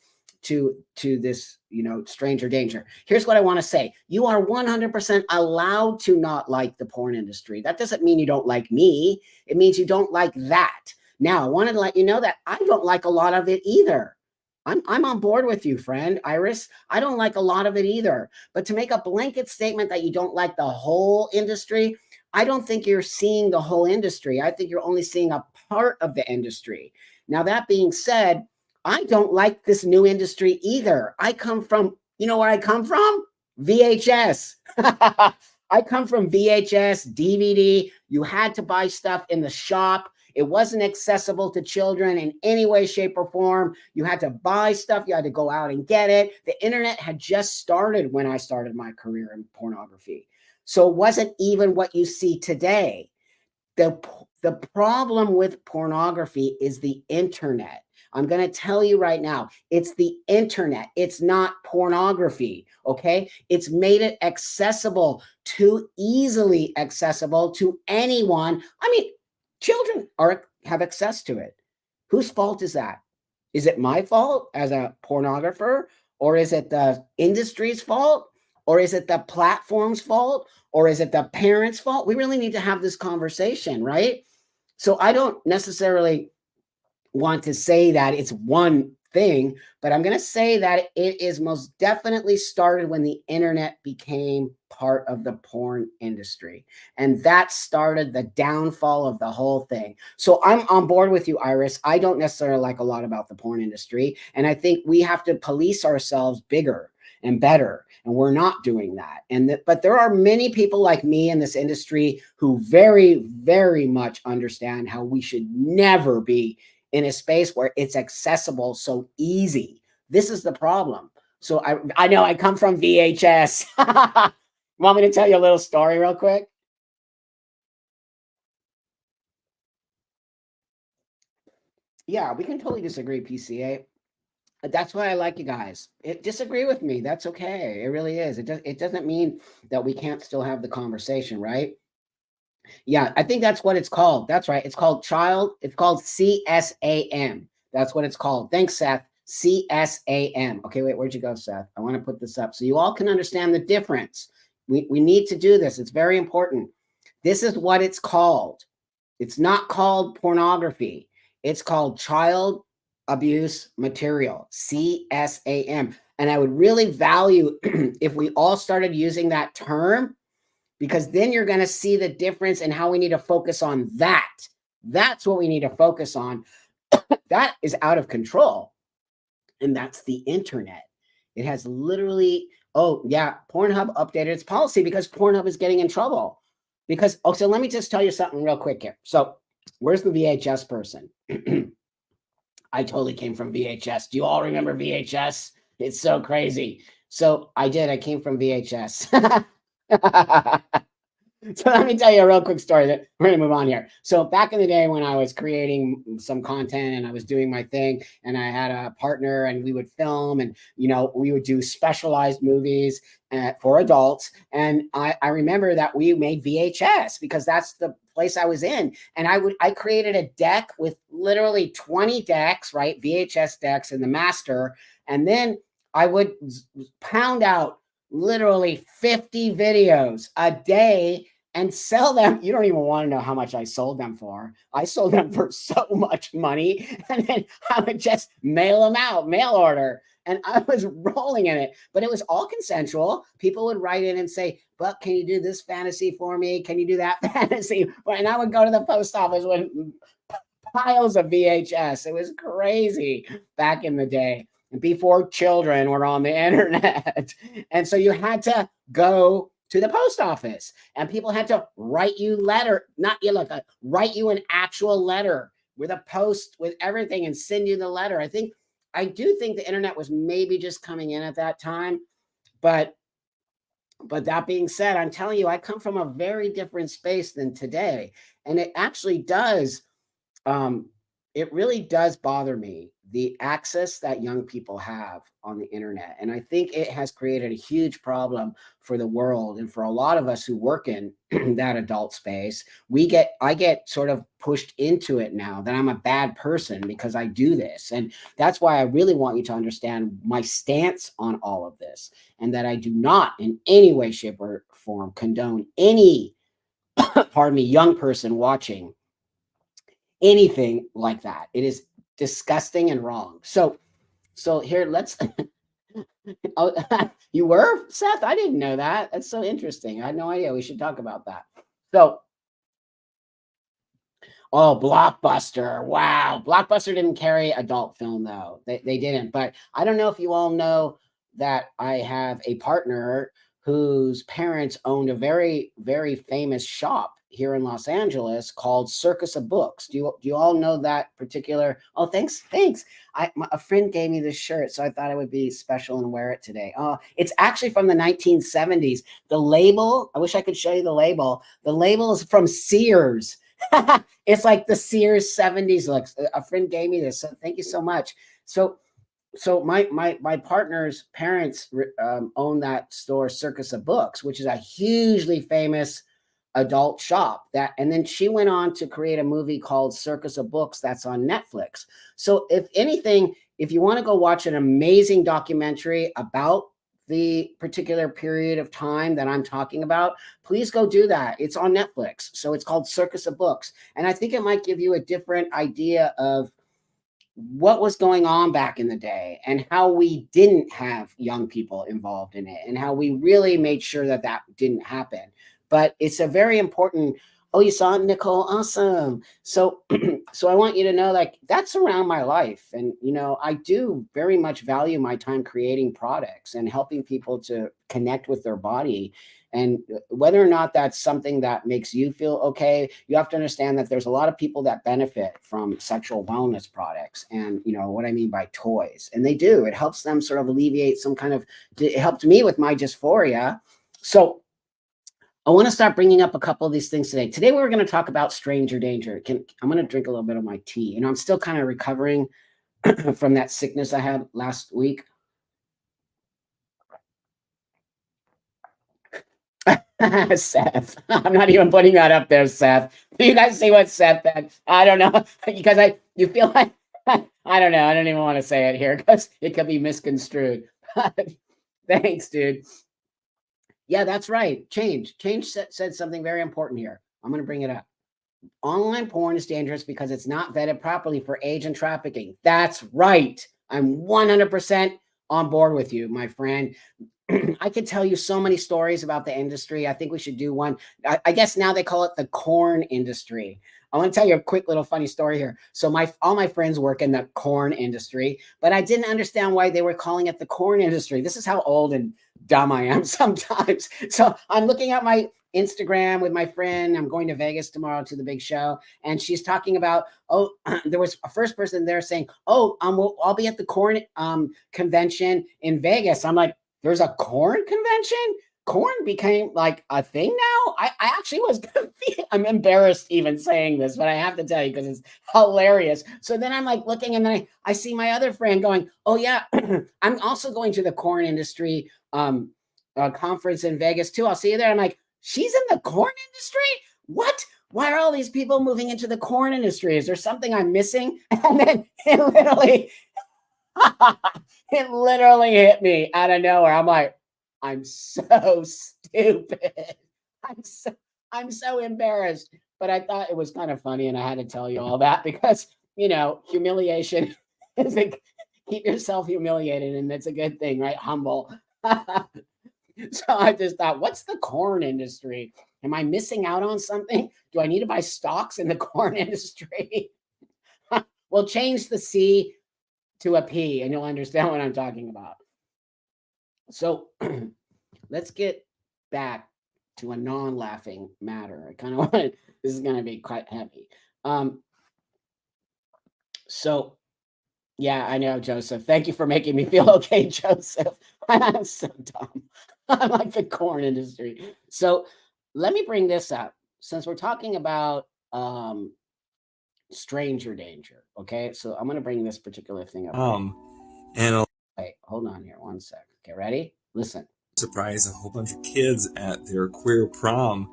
to this, stranger danger. Here's what I want to say. You are 100% allowed to not like the porn industry. That doesn't mean you don't like me. It means you don't like that. Now, I wanted to let you know that I don't like a lot of it either. I'm on board with you, friend, Iris. I don't like a lot of it either. But to make a blanket statement that you don't like the whole industry, I don't think you're seeing the whole industry. I think you're only seeing a part of the industry. Now, that being said, I don't like this new industry either. I come from, you know where I come from? VHS. I come from VHS, DVD. You had to buy stuff in the shop. It wasn't accessible to children in any way, shape, or form. You had to buy stuff. You had to go out and get it. The internet had just started when I started my career in pornography. So it wasn't even what you see today. The problem with pornography is the internet. I'm going to tell you right now, it's the internet. It's not pornography, okay? It's made it accessible, too easily accessible to anyone. I mean, children have access to it. Whose fault is that? Is it my fault as a pornographer? Or is it the industry's fault? Or is it the platform's fault? Or is it the parents' fault? We really need to have this conversation, right? So I don't necessarily want to say that it's one thing, but I'm going to say that it is most definitely started when the internet became part of the porn industry. And that started the downfall of the whole thing. So I'm on board with you, Iris. I don't necessarily like a lot about the porn industry. And I think we have to police ourselves bigger and better, and we're not doing that. But there are many people like me in this industry who very, very much understand how we should never be in a space where it's accessible so easy. This is the problem. So I know I come from VHS. Want me to tell you a little story real quick? Yeah, we can totally disagree, PCA. That's why I like you guys. Disagree with me. That's okay. It really is. It doesn't mean that we can't still have the conversation, right? Yeah, I think that's what it's called. That's right. It's called it's called CSAM. That's what it's called. Thanks, Seth. CSAM. Okay, wait, where'd you go, Seth? I want to put this up so you all can understand the difference. We need to do this. It's very important. This is what it's called. It's not called pornography. It's called child abuse material, CSAM. And I would really value if we all started using that term, because then you're going to see the difference and how we need to focus on that. That's what we need to focus on. That is out of control. And that's the internet. It has literally, oh, yeah, Pornhub updated its policy because Pornhub is getting in trouble. Because, oh, so let me just tell you something real quick here. So, where's the VHS person? I totally came from VHS. Do you all remember VHS? It's so crazy. So, I did. I came from VHS. So let me tell you a real quick story that we're going to move on here. So back in the day when I was creating some content and I was doing my thing and I had a partner and we would film and, we would do specialized movies for adults. And I remember that we made VHS because that's the place I was in. And I created a deck with literally 20 decks, right? VHS decks in the master. And then I would pound out literally 50 videos a day and sell them. You don't even want to know how much I sold them for. I sold them for so much money, and then I would just mail them out, mail order. And I was rolling in it, but it was all consensual. People would write in and say, "Buck, can you do this fantasy for me? Can you do that fantasy?" And I would go to the post office with piles of VHS. It was crazy back in the day, before children were on the internet. And so you had to go to the post office and people had to write you write you an actual letter with a post with everything and send you the letter. I do think the internet was maybe just coming in at that time, but that being said, I'm telling you, I come from a very different space than today. And it actually does it really does bother me, the access that young people have on the internet. And I think it has created a huge problem for the world. And for a lot of us who work in that adult space, I get sort of pushed into it now that I'm a bad person because I do this. And that's why I really want you to understand my stance on all of this, and that I do not in any way, shape, or form condone any, pardon me, young person watching anything like that. It is disgusting and wrong. So here, let's. Oh, you were, Seth? I didn't know that. That's so interesting. I had no idea. We should talk about that. So, oh, Blockbuster. Wow. Blockbuster didn't carry adult film, though. They didn't. But I don't know if you all know that I have a partner whose parents owned a very, very famous shop here in Los Angeles called Circus of Books. Do you all know that particular? Oh, thanks. A friend gave me this shirt, so I thought it would be special and wear it today. Oh, it's actually from the 1970s. The label, I wish I could show you the label. The label is from Sears. It's like the Sears 70s looks. A friend gave me this, so thank you so much. So my partner's parents own that store, Circus of Books, which is a hugely famous adult shop. And then she went on to create a movie called Circus of Books that's on Netflix. So if anything, if you want to go watch an amazing documentary about the particular period of time that I'm talking about, please go do that. It's on Netflix. So it's called Circus of Books. And I think it might give you a different idea of what was going on back in the day and how we didn't have young people involved in it and how we really made sure that that didn't happen. But it's a very important. Oh, you saw it, Nicole? Awesome. So, so I want you to know, like, that's around my life, and I do very much value my time creating products and helping people to connect with their body. And whether or not that's something that makes you feel okay, you have to understand that there's a lot of people that benefit from sexual wellness products, and what I mean by toys. And they do. It helps them sort of alleviate some kind of. It helped me with my dysphoria. So I want to start bringing up a couple of these things today. Today, we're going to talk about stranger danger. I'm going to drink a little bit of my tea. I'm still kind of recovering from that sickness I had last week. Seth, I'm not even putting that up there, Seth. Do you guys see what Seth said? I don't know, because you feel like, I don't know. I don't even want to say it here because it could be misconstrued. Thanks, dude. Yeah, that's right. Change said something very important here. I'm going to bring it up. Online porn is dangerous because it's not vetted properly for age and trafficking. That's right. I'm 100% on board with you, my friend. I could tell you so many stories about the industry. I think we should do one. I guess now they call it the corn industry. I want to tell you a quick little funny story here. So all my friends work in the corn industry, but I didn't understand why they were calling it the corn industry. This is how old and dumb I am sometimes. So I'm looking at my Instagram with my friend. I'm going to Vegas tomorrow to the big show, and she's talking about, there was a first person there saying, I'll be at the corn convention in Vegas. I'm like, there's a corn convention? Corn became like a thing now? I actually was confused. I'm embarrassed even saying this, but I have to tell you because it's hilarious. So then I'm like looking, and then I see my other friend going, oh yeah, I'm also going to the corn industry conference in Vegas too. I'll see you there. I'm like, she's in the corn industry? What? Why are all these people moving into the corn industry? Is there something I'm missing? And then it literally hit me out of nowhere. I'm like, I'm so stupid. I'm so embarrassed. But I thought it was kind of funny, and I had to tell you all that because humiliation is keep yourself humiliated, and it's a good thing, right? Humble. So I just thought, what's the corn industry? Am I missing out on something? Do I need to buy stocks in the corn industry? We'll change the C to a P, and you'll understand what I'm talking about. So let's get back to a non-laughing matter. I kind of want this is going to be quite heavy. So yeah, I know, Joseph. Thank you for making me feel okay, Joseph. I'm so dumb. I'm like the corn industry. So let me bring this up since we're talking about stranger danger. Okay, so I'm going to bring this particular thing up. And Wait, hold on here 1 sec. Okay, ready? Listen. Surprise a whole bunch of kids at their queer prom,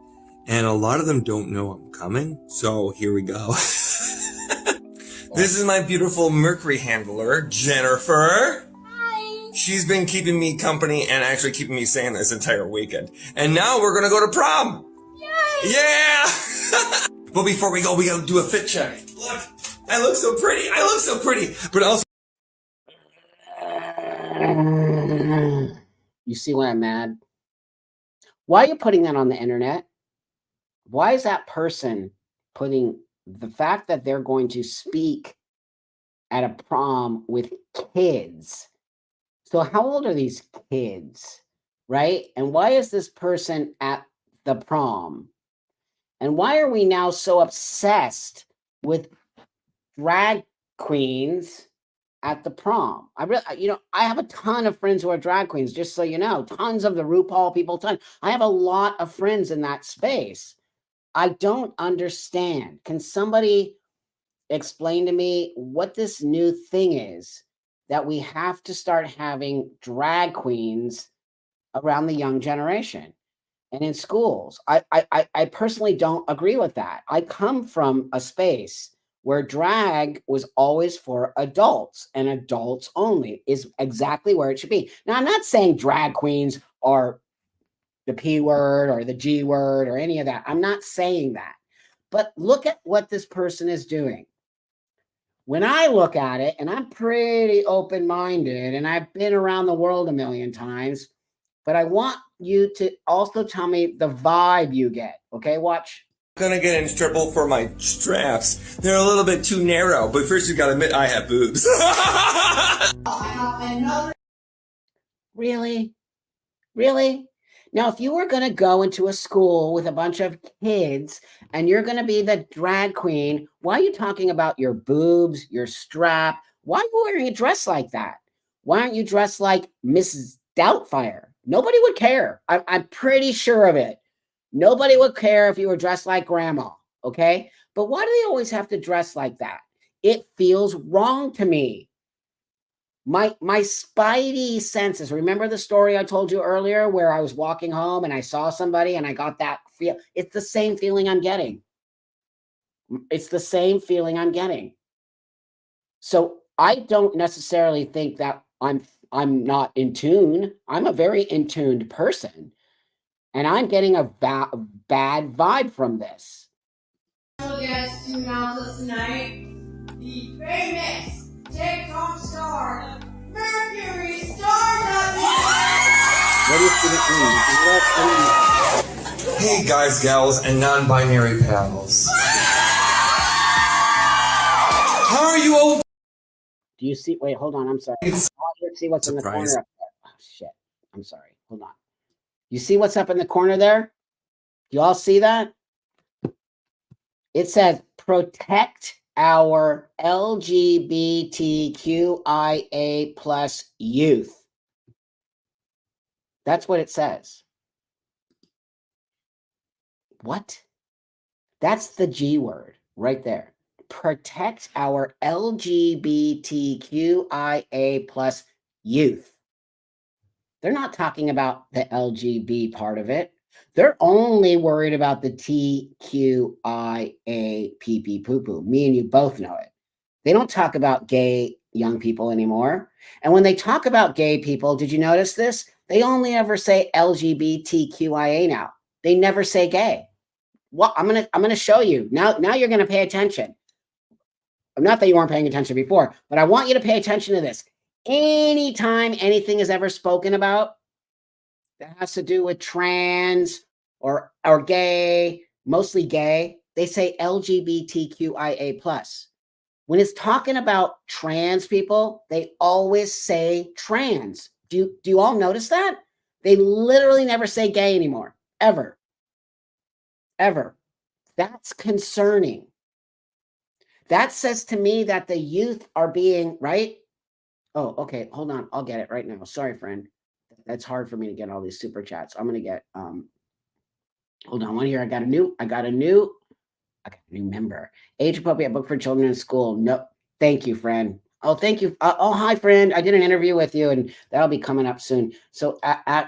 and a lot of them don't know I'm coming. So here we go. This is my beautiful Mercury handler, Jennifer. Hi. She's been keeping me company and actually keeping me sane this entire weekend. And now we're gonna go to prom. Yay. Yeah! But before we go, we gotta do a fit check. Look, I look so pretty. I look so pretty. But also, you see why I'm mad? Why are you putting that on the internet? Why is that person putting the fact that they're going to speak at a prom with kids? So how old are these kids, right? And why is this person at the prom? And why are we now so obsessed with drag queens at the prom? I have a ton of friends who are drag queens, just so you know, tons of the RuPaul people, I have a lot of friends in that space. I don't understand. Can somebody explain to me what this new thing is that we have to start having drag queens around the young generation and in schools? I personally don't agree with that. I come from a space where drag was always for adults, and adults only is exactly where it should be. Now, I'm not saying drag queens are the P word or the G word or any of that. I'm not saying that. But look at what this person is doing. When I look at it, and I'm pretty open-minded, and I've been around the world a million times, but I want you to also tell me the vibe you get. Okay, watch. Gonna get in trouble for my straps. They're a little bit too narrow, but first you gotta admit I have boobs. Really? Really? Now, if you were going to go into a school with a bunch of kids and you're going to be the drag queen, why are you talking about your boobs, your strap? Why are you wearing a dress like that? Why aren't you dressed like Mrs. Doubtfire? Nobody would care. I'm pretty sure of it. Nobody would care if you were dressed like grandma, okay? But why do they always have to dress like that? It feels wrong to me. My spidey senses. Remember the story I told you earlier where I was walking home and I saw somebody and I got that feel? It's the same feeling I'm getting. It's the same feeling I'm getting. So I don't necessarily think that I'm not in tune. I'm a very in tuned person, and I'm getting a bad vibe from this. Guest to announce us tonight, the famous TikTok star, Mercury Stardust. What do you think it means? Hey guys, gals, and non-binary pals. How are you all? Do you see? Wait, hold on. I'm sorry. It's Let's see what's in the corner surprise. up there. Oh, shit. I'm sorry. Hold on. You see what's up in the corner there? You all see that? It says protect our LGBTQIA plus youth. That's what it says. What? That's the G word right there. Protect our LGBTQIA plus youth. They're not talking about the LGB part of it. They're only worried about the TQIA pee poo poo. Me and you both know it. They don't talk about gay young people anymore. And when they talk about gay people, did you notice this? They only ever say LGBTQIA now. They never say gay. Well, I'm gonna show you. Now you're gonna pay attention. Not that you weren't paying attention before, but I want you to pay attention to this. Anytime anything is ever spoken about that has to do with trans or gay, mostly gay, they say LGBTQIA plus. When it's talking about trans people, they always say trans. Do you all notice that? They literally never say gay anymore, ever. Ever. That's concerning. That says to me that the youth are being, right? Oh, okay. Hold on. I'll get it right now. Sorry, friend. That's hard for me to get all these super chats. I'm gonna get hold on one here. I got a new member. Age appropriate book for children in school. No, thank you, friend. Oh, thank you. Oh, hi, friend. I did an interview with you, and that'll be coming up soon. So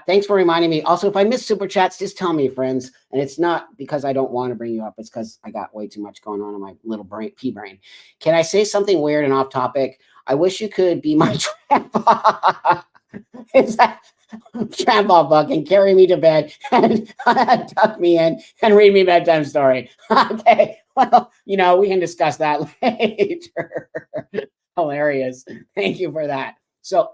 thanks for reminding me. Also, if I miss super chats, just tell me, friends. And it's not because I don't want to bring you up. It's because I got way too much going on in my little pea brain. Can I say something weird and off topic? I wish you could be my grandpa. Is that grandpa buck and carry me to bed and tuck me in and read me a bedtime story? Okay. Well, we can discuss that later. Hilarious. Thank you for that. So,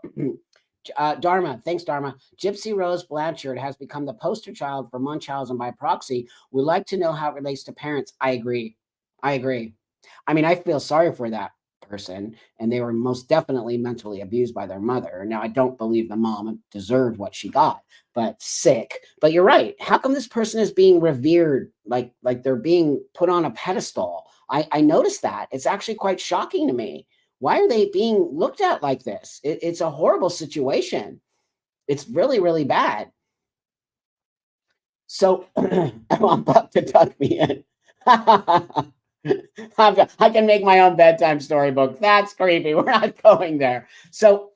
Dharma, thanks, Dharma. Gypsy Rose Blanchard has become the poster child for Munchausen by proxy. We'd like to know how it relates to parents. I agree. I mean, I feel sorry for that person, and they were most definitely mentally abused by their mother. Now, I don't believe the mom deserved what she got, but sick. But you're right. How come this person is being revered like they're being put on a pedestal? I noticed that. It's actually quite shocking to me. Why are they being looked at like this? It's a horrible situation. It's really, really bad. So I'm about to tuck me in. I can make my own bedtime storybook. That's creepy. We're not going there. So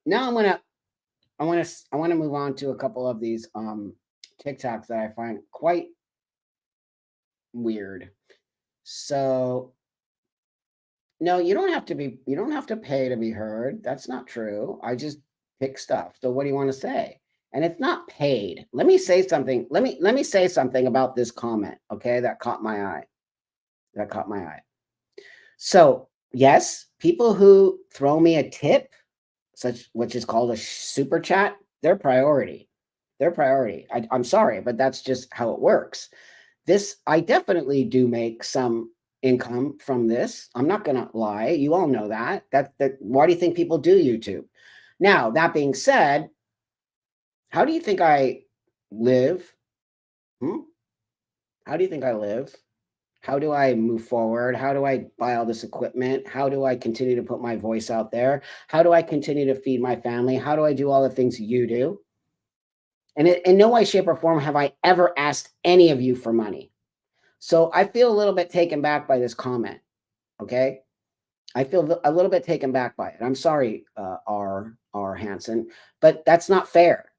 now I want to move on to a couple of these TikToks that I find quite weird. So no, you don't have to pay to be heard. That's not true. I just pick stuff. So what do you want to say? And it's not paid. Let me say something. Let me say something about this comment, okay? That caught my eye. So yes, people who throw me a tip, which is called a super chat, they're priority. They're priority. I'm sorry, but that's just how it works. I definitely do make some income from this. I'm not going to lie. You all know that. Why do you think people do YouTube? Now, that being said, how do you think I live? How do you think I live? How do I move forward? How do I buy all this equipment? How do I continue to put my voice out there? How do I continue to feed my family? How do I do all the things you do? And in no way, shape, or form have I ever asked any of you for money. So I feel a little bit taken back by this comment. Okay. I feel a little bit taken back by it. I'm sorry, R. Hansen, but that's not fair,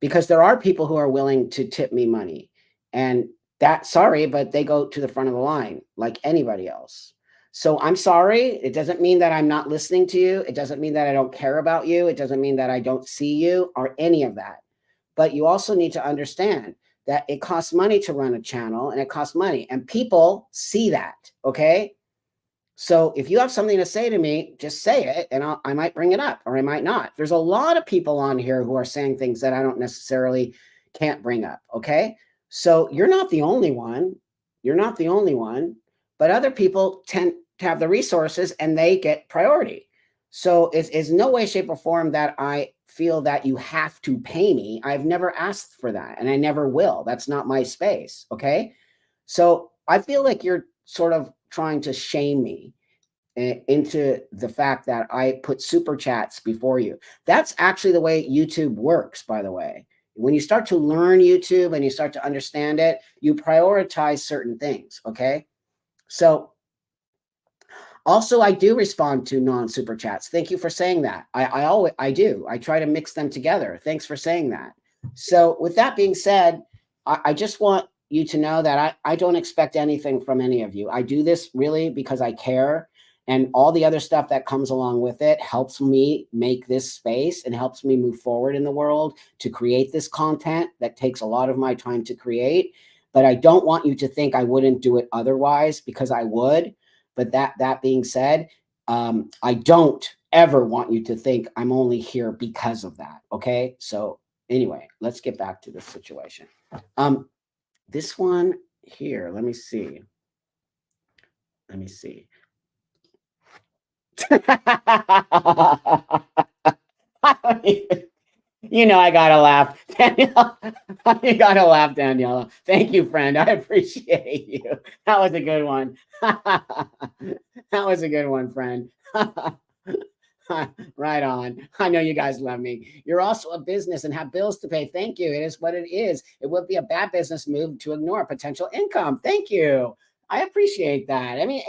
because there are people who are willing to tip me money, and sorry, but they go to the front of the line like anybody else. So I'm sorry. It doesn't mean that I'm not listening to you. It doesn't mean that I don't care about you. It doesn't mean that I don't see you or any of that. But you also need to understand that it costs money to run a channel, and it costs money, and people see that. Okay. So if you have something to say to me, just say it, and I might bring it up, or I might not. There's a lot of people on here who are saying things that I don't necessarily can't bring up. Okay. So you're not the only one. You're not the only one, but other people tend to have the resources and they get priority. So it's no way, shape, or form that I feel that you have to pay me. I've never asked for that, and I never will. That's not my space. Okay. So I feel like you're sort of trying to shame me into the fact that I put super chats before you. That's actually the way YouTube works, by the way. When you start to learn YouTube and you start to understand it, you prioritize certain things. Okay. So also, I do respond to non-super chats. Thank you for saying that. I do. I try to mix them together. Thanks for saying that. So with that being said, I just want you to know that I don't expect anything from any of you. I do this really because I care, and all the other stuff that comes along with it helps me make this space and helps me move forward in the world to create this content that takes a lot of my time to create. But I don't want you to think I wouldn't do it otherwise, because I would. But that being said, I don't ever want you to think I'm only here because of that. Okay. So anyway, let's get back to this situation. This one here, let me see. You know, I gotta laugh, Danielle. You gotta laugh, Daniela. Thank you, friend. I appreciate you. That was a good one. That was a good one, friend. Right on. I know you guys love me. You're also a business and have bills to pay. Thank you. It is what it is. It would be a bad business move to ignore potential income. Thank you. I appreciate that. I mean,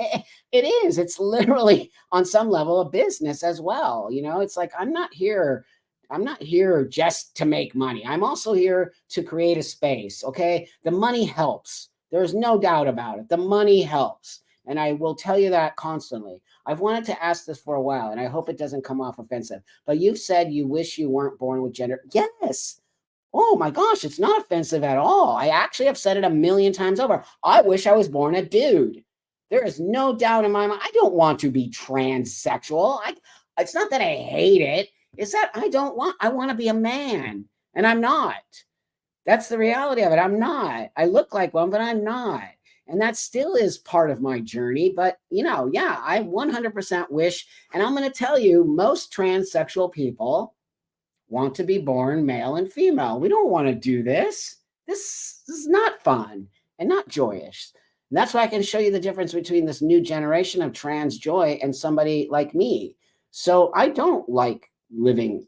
it is. It's literally on some level a business as well. You know, it's like I'm not here just to make money. I'm also here to create a space. Okay. The money helps. There's no doubt about it. The money helps. And I will tell you that constantly. I've wanted to ask this for a while, and I hope it doesn't come off offensive, but you've said you wish you weren't born with gender. Yes. Oh my gosh, it's not offensive at all. I actually have said it a million times over. I wish I was born a dude. There is no doubt in my mind. I don't want to be transsexual. It's not that I hate it. It's that I want to be a man, and I'm not. That's the reality of it. I'm not. I look like one, but I'm not. And that still is part of my journey. But, you know, yeah, I 100% wish. And I'm going to tell you, most transsexual people want to be born male and female. We don't want to do this. This is not fun and not joyous. And that's why I can show you the difference between this new generation of trans joy and somebody like me. So I don't like living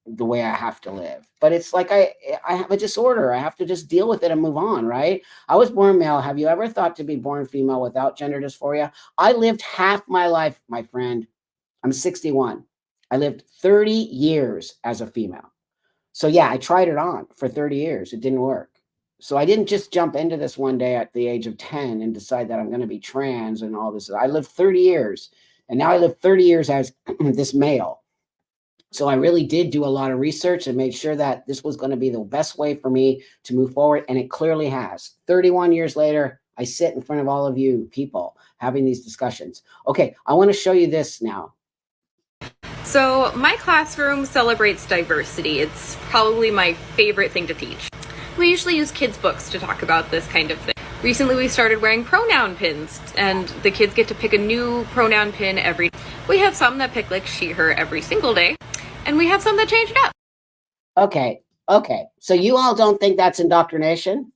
the way I have to live, but it's like I have a disorder. I have to just deal with it and move on, right? I was born male. Have you ever thought to be born female without gender dysphoria? I lived half my life, my friend. I'm 61. I lived 30 years as a female. So yeah, I tried it on for 30 years. It didn't work. So I didn't just jump into this one day at the age of 10 and decide that I'm going to be trans and all this. I lived 30 years, and now I live 30 years as this male. So I really did do a lot of research and made sure that this was going to be the best way for me to move forward. And it clearly has. 31 years later, I sit in front of all of you people having these discussions. Okay, I want to show you this now. So my classroom celebrates diversity. It's probably my favorite thing to teach. We usually use kids' books to talk about this kind of thing. Recently we started wearing pronoun pins, and the kids get to pick a new pronoun pin every day. We have some that pick like she, her every single day, and we have some that change it up. Okay. So you all don't think that's indoctrination?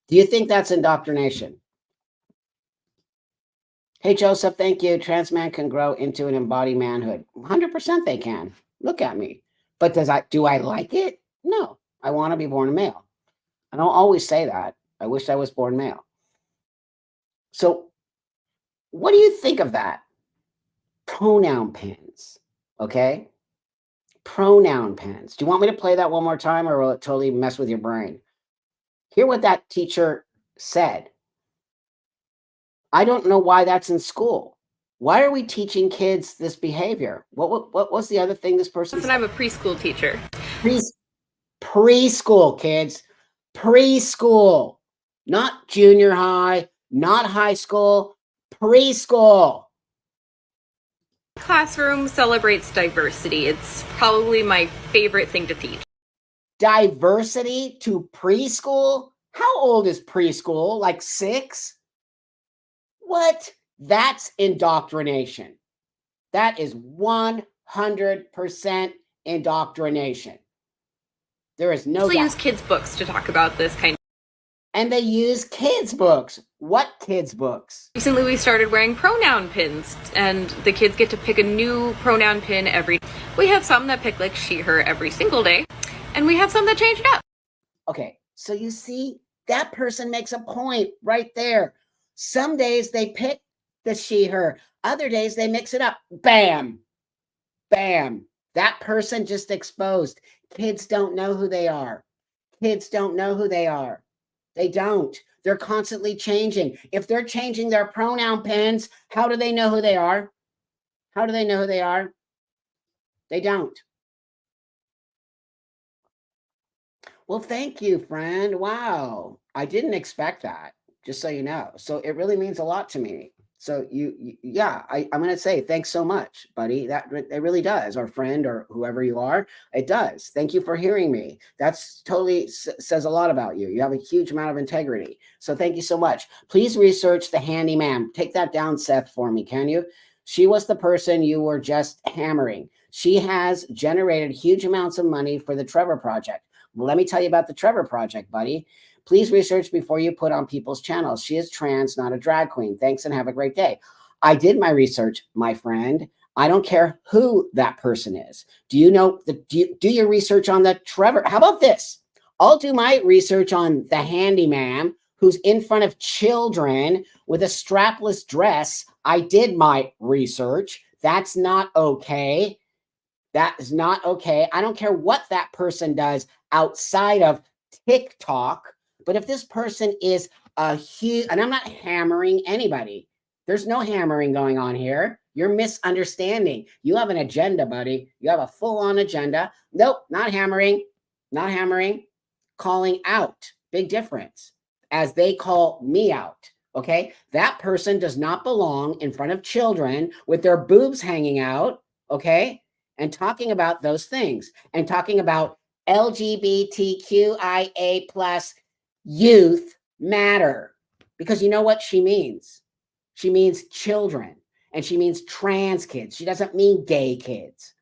Do you think that's indoctrination? Hey, Joseph, thank you. Trans man can grow into an embodied manhood. 100% they can. Look at me. But do I like it? No. I want to be born a male. I don't always say that. I wish I was born male. So what do you think of that? Pronoun pins, okay? Pronoun pins. Do you want me to play that one more time, or will it totally mess with your brain? Hear what that teacher said. I don't know why that's in school. Why are we teaching kids this behavior? What was the other thing this person And said? I'm a preschool teacher. Preschool, kids. Preschool. Not junior high, not high school, preschool. Classroom celebrates diversity. It's probably my favorite thing to teach. Diversity to preschool? How old is preschool? Like 6? What? That's indoctrination. That is 100% indoctrination. There is no We doubt. use kids' books to talk about this kind of. And they use kids' books. What kids' books? Recently we started wearing pronoun pins, and the kids get to pick a new pronoun pin every day. We have some that pick like she, her every single day, and we have some that change it up. Okay, so you see, that person makes a point right there. Some days they pick the she, her. Other days they mix it up. Bam. Bam. That person just exposed. Kids don't know who they are. Kids don't know who they are. They don't. They're constantly changing. If they're changing their pronoun pins, how do they know who they are? How do they know who they are? They don't. Well, thank you, friend. Wow. I didn't expect that, just so you know. So it really means a lot to me. So yeah, I'm going to say thanks so much, buddy. It really does, our friend or whoever you are. It does. Thank you for hearing me. That's totally says a lot about you. You have a huge amount of integrity. So thank you so much. Please research the handyman. Take that down, Seth, for me, can you? She was the person you were just hammering. She has generated huge amounts of money for the Trevor Project. Well, let me tell you about the Trevor Project, buddy. Please research before you put on people's channels. She is trans, not a drag queen. Thanks and have a great day. I did my research, my friend. I don't care who that person is. Do you know, do your research on the Trevor? How about this? I'll do my research on the handyman who's in front of children with a strapless dress. I did my research. That's not okay. That is not okay. I don't care what that person does outside of TikTok. But if this person is a huge, and I'm not hammering anybody, there's no hammering going on here. You're misunderstanding. You have an agenda, buddy. You have a full-on agenda. Nope, not hammering, not hammering, calling out. Big difference. As they call me out. Okay, that person does not belong in front of children with their boobs hanging out. Okay, and talking about those things and talking about LGBTQIA plus youth matter, because you know what she means? She means children, and she means trans kids. She doesn't mean gay kids.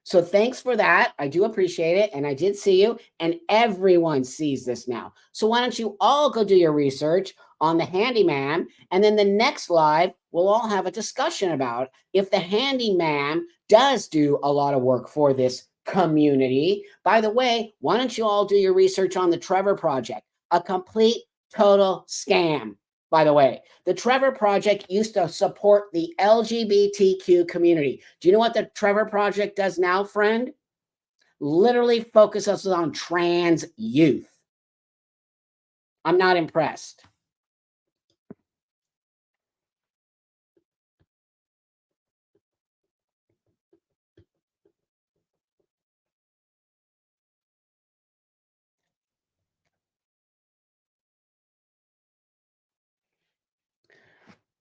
So thanks for that. I do appreciate it. And I did see you, and everyone sees this now. So why don't you all go do your research on the handyman, and then the next live, we'll all have a discussion about if the handyman does do a lot of work for this community. By the way, why don't you all do your research on the Trevor Project? A complete, total scam. By the way, the Trevor Project used to support the LGBTQ community. Do you know what the Trevor Project does now, friend? Literally focuses on trans youth. I'm not impressed.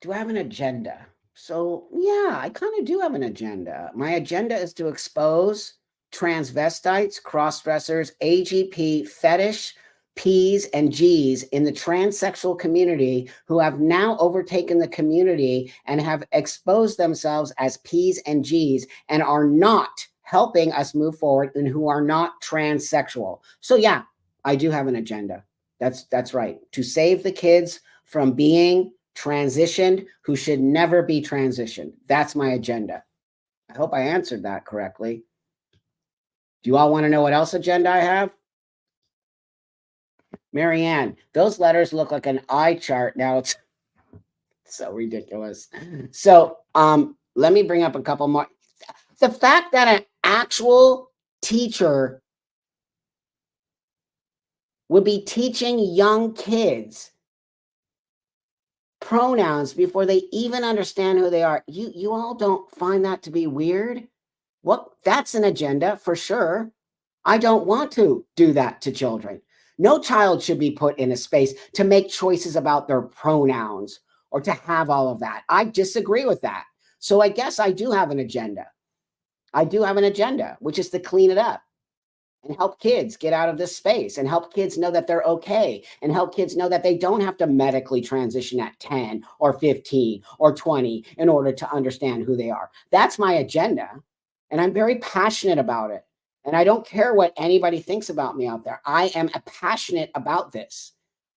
do I have an agenda? So, yeah, I kind of do have an agenda. My agenda is to expose transvestites, cross-dressers, AGP, fetish, P's and G's in the transsexual community who have now overtaken the community and have exposed themselves as P's and G's and are not helping us move forward and who are not transsexual. So yeah, I do have an agenda. That's right. To save the kids from being transitioned who should never be transitioned. That's my agenda. I hope I answered that correctly. Do you all want to know what else agenda I have? Marianne, those letters look like an eye chart. Now it's so ridiculous. So let me bring up a couple more. The fact that an actual teacher would be teaching young kids pronouns before they even understand who they are. You all don't find that to be weird? What? That's an agenda for sure. I don't want to do that to children. No child should be put in a space to make choices about their pronouns or to have all of that. I disagree with that. So I guess I do have an agenda. I do have an agenda, which is to clean it up and help kids get out of this space and help kids know that they're okay and help kids know that they don't have to medically transition at 10 or 15 or 20 in order to understand who they are. That's my agenda. And I'm very passionate about it. And I don't care what anybody thinks about me out there. I am passionate about this.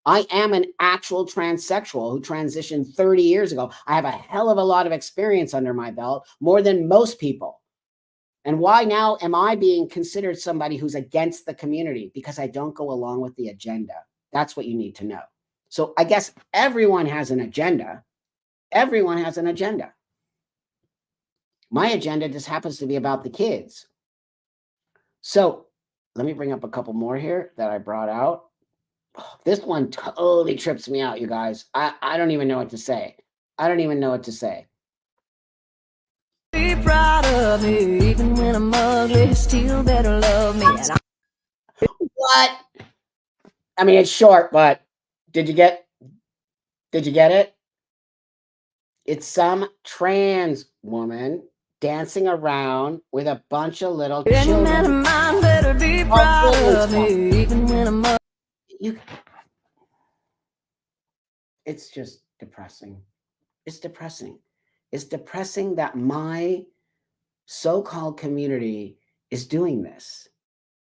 I am an actual transsexual who transitioned 30 years ago. I have a hell of a lot of experience under my belt, more than most people. And why now am I being considered somebody who's against the community? Because I don't go along with the agenda. That's what you need to know. So I guess everyone has an agenda. Everyone has an agenda. My agenda just happens to be about the kids. So let me bring up a couple more here that I brought out. Oh, this one totally trips me out, you guys. I don't even know what to say. I don't even know what to say. Be proud of me, even when I'm ugly, still better love me. What? I mean, it's short, but did you get it? It's some trans woman dancing around with a bunch of little Any man of children. mine better be proud of me, even when I'm ugly. It's just depressing. It's depressing. It's depressing that my so-called community is doing this.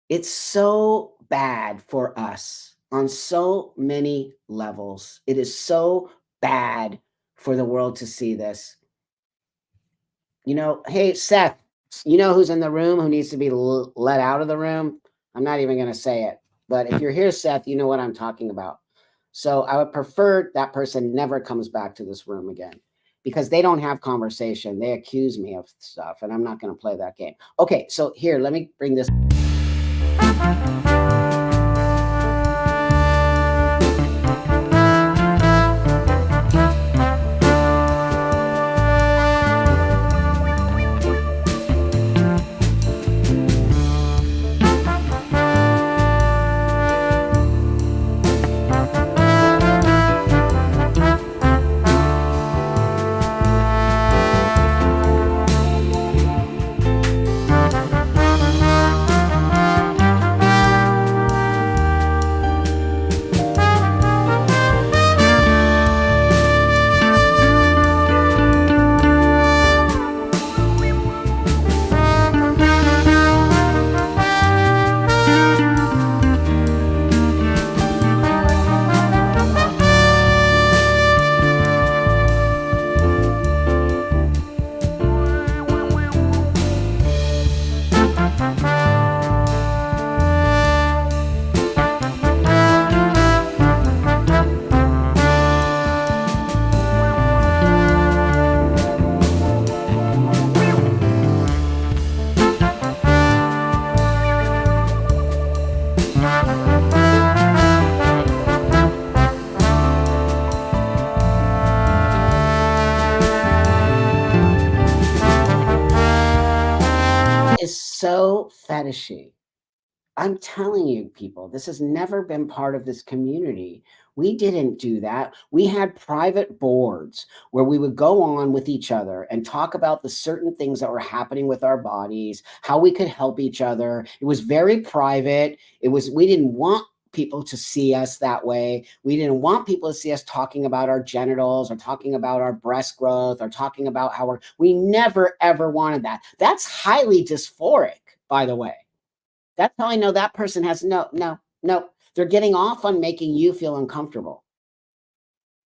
It's so bad for us on so many levels. It is so bad for the world to see this. You know, hey, Seth, you know who's in the room who needs to be let out of the room? I'm not even going to say it. But if you're here, Seth, you know what I'm talking about. So I would prefer that person never comes back to this room again because they don't have conversation. They accuse me of stuff, and I'm not going to play that game. Okay, so here, let me bring this. Is so fetishy. I'm telling you, people, this has never been part of this community We didn't do that. We had private boards where we would go on with each other and talk about the certain things that were happening with our bodies, how we could help each other. It was very private. We didn't want people to see us that way. We didn't want people to see us talking about our genitals or talking about our breast growth or talking about we never ever wanted that. That's highly dysphoric, by the way. That's how I know that person has no. They're getting off on making you feel uncomfortable.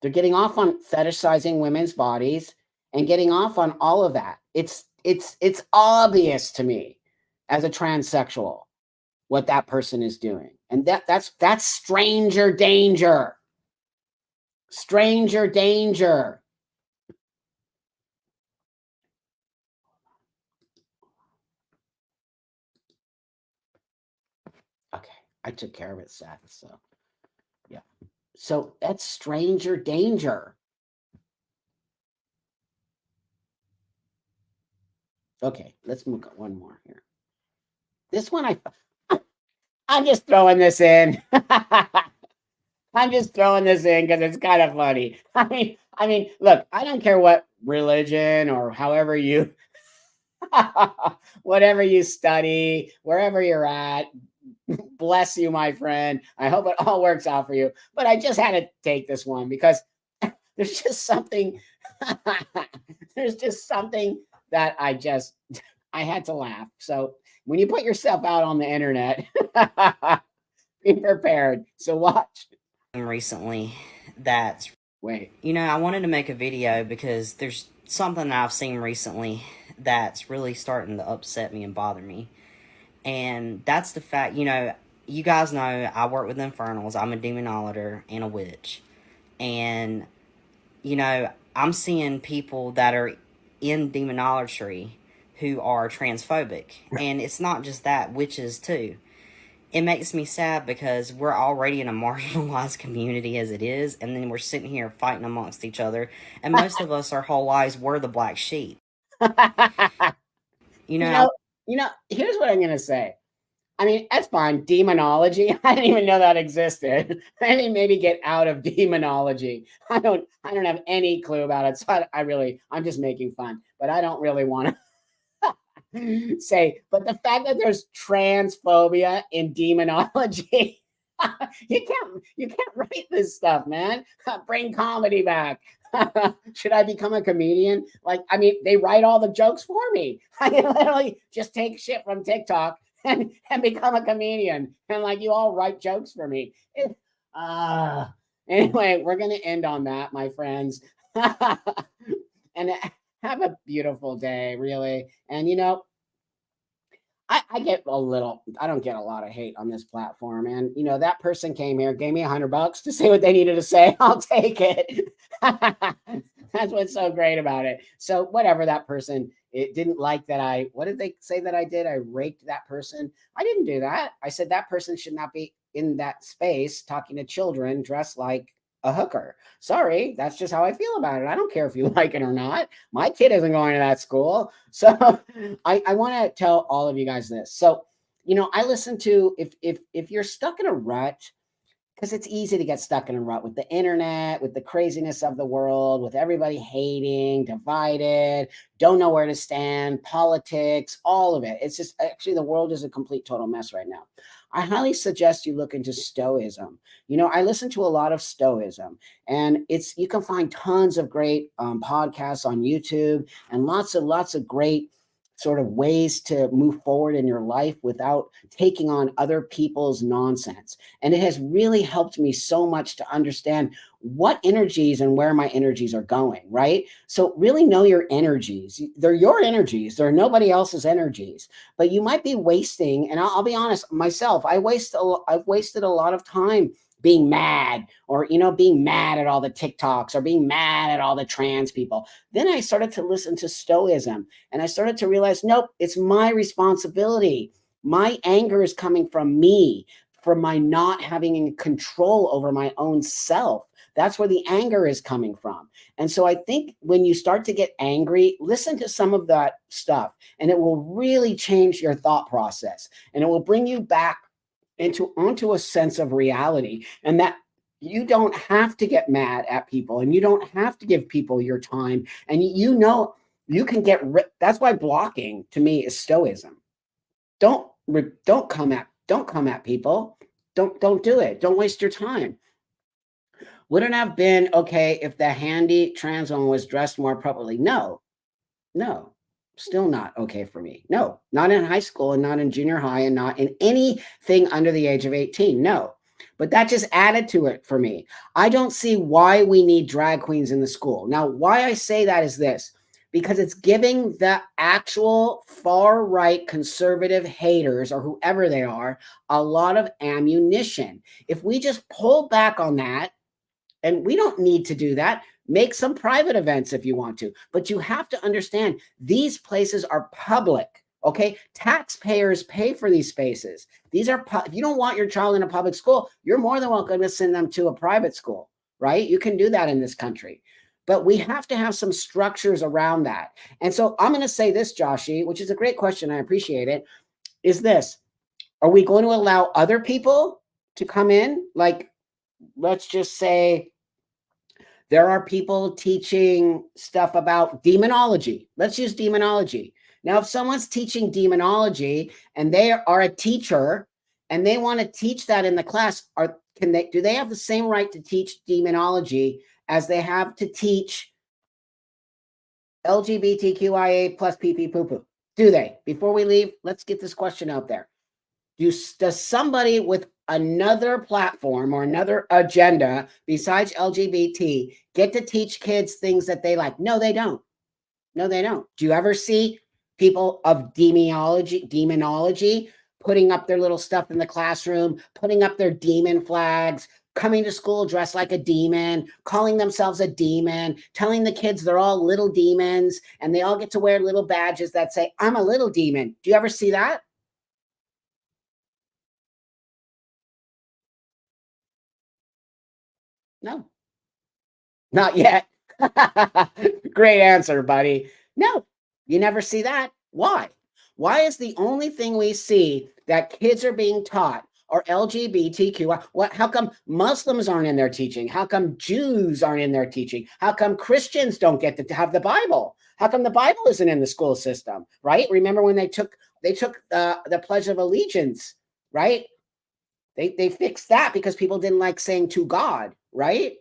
They're getting off on fetishizing women's bodies and getting off on all of that. It's obvious to me as a transsexual what that person is doing. And that's stranger danger. Stranger danger. Okay, I took care of it, Seth. So, yeah. So that's stranger danger. Okay, let's move on one more here. This one I'm just throwing this in. I'm just throwing this in because it's kind of funny. I mean, look, I don't care what religion or however you, whatever you study, wherever you're at. Bless you, my friend. I hope it all works out for you. But I just had to take this one because there's just something. There's just something that I had to laugh. So when you put yourself out on the internet, be prepared. So watch. Recently that's Wait. I wanted to make a video because there's something that I've seen recently that's really starting to upset me and bother me. And that's the fact, you guys know I work with infernals. I'm a demonologist and a witch. And, I'm seeing people that are in demonology who are transphobic. And it's not just that, witches too. It makes me sad because we're already in a marginalized community as it is. And then we're sitting here fighting amongst each other. And most of us, our whole lives, were the black sheep. Here's what I'm going to say. I mean, that's fine. Demonology. I didn't even know that existed. I didn't maybe get out of demonology. I don't have any clue about it. So I'm just making fun, but I don't really want to say, but the fact that there's transphobia in demonology, you can't write this stuff, man. Bring comedy back. Should I become a comedian? They write all the jokes for me. I can literally just take shit from TikTok and become a comedian. And you all write jokes for me. Anyway, we're going to end on that, my friends. And have a beautiful day, really. And, I don't get a lot of hate on this platform. And, that person came here, gave me $100 to say what they needed to say. I'll take it. That's what's so great about it. So whatever that person, it didn't like that what did they say that I did? I raped that person. I didn't do that. I said that person should not be in that space talking to children dressed like a hooker. Sorry, that's just how I feel about it. I don't care if you like it or not. My kid isn't going to that school. So I want to tell all of you guys this. So, I listen to, if you're stuck in a rut, because it's easy to get stuck in a rut with the internet, with the craziness of the world, with everybody hating, divided, don't know where to stand, politics, all of it. It's just, actually, the world is a complete total mess right now. I highly suggest you look into Stoicism. I listen to a lot of Stoicism, and you can find tons of great podcasts on YouTube and lots of great sort of ways to move forward in your life without taking on other people's nonsense. And it has really helped me so much to understand what energies and where my energies are going, right? So really know your energies. They're your energies. They're nobody else's energies. But you might be wasting, and I'll be honest, myself, I've wasted a lot of time being mad, or, being mad at all the TikToks, or being mad at all the trans people. Then I started to listen to Stoicism, and I started to realize, nope, it's my responsibility. My anger is coming from me, from my not having control over my own self. That's where the anger is coming from. And so I think when you start to get angry, listen to some of that stuff, and it will really change your thought process, and it will bring you back onto a sense of reality. And that You don't have to get mad at people, and you don't have to give people your time. And you know, you can get that's why blocking to me is stoicism. Don't come at people. Don't do it. Don't waste your time. Would it have been okay if the handy trans woman was dressed more appropriately? No, still not okay for me. No, not in high school and not in junior high and not in anything under the age of 18. No, but that just added to it for me. I don't see why we need drag queens in the school. Now, why I say that is this, because it's giving the actual far right conservative haters or whoever they are a lot of ammunition. If we just pull back on that, and we don't need to do that. Make some private events if you want to, but you have to understand these places are public. Okay, taxpayers pay for these spaces. These are if you don't want your child in a public school, you're more than welcome to send them to a private school, right? You can do that in this country, but we have to have some structures around that. And so I'm going to say this, Joshy, which is a great question. I appreciate it. Is this: are we going to allow other people to come in? Like, let's just say there are people teaching stuff about demonology. Let's use demonology. Now, if someone's teaching demonology and they are a teacher and they want to teach that in the class, do they have the same right to teach demonology as they have to teach LGBTQIA plus PP poo poo? Do they? Before we leave, let's get this question out there. Does somebody with another platform or another agenda besides LGBT get to teach kids things that they like? No, they don't. No, they don't. Do you ever see people of demonology putting up their little stuff in the classroom, putting up their demon flags, coming to school dressed like a demon, calling themselves a demon, telling the kids they're all little demons, and they all get to wear little badges that say, I'm a little demon? Do you ever see that? No, not yet. Great answer, buddy. No, you never see that. Why? Why is the only thing we see that kids are being taught or LGBTQ? How come Muslims aren't in their teaching? How come Jews aren't in their teaching? How come Christians don't get to have the Bible? How come the Bible isn't in the school system? Right? Remember when they took the Pledge of Allegiance, right? They fixed that because people didn't like saying to God, right?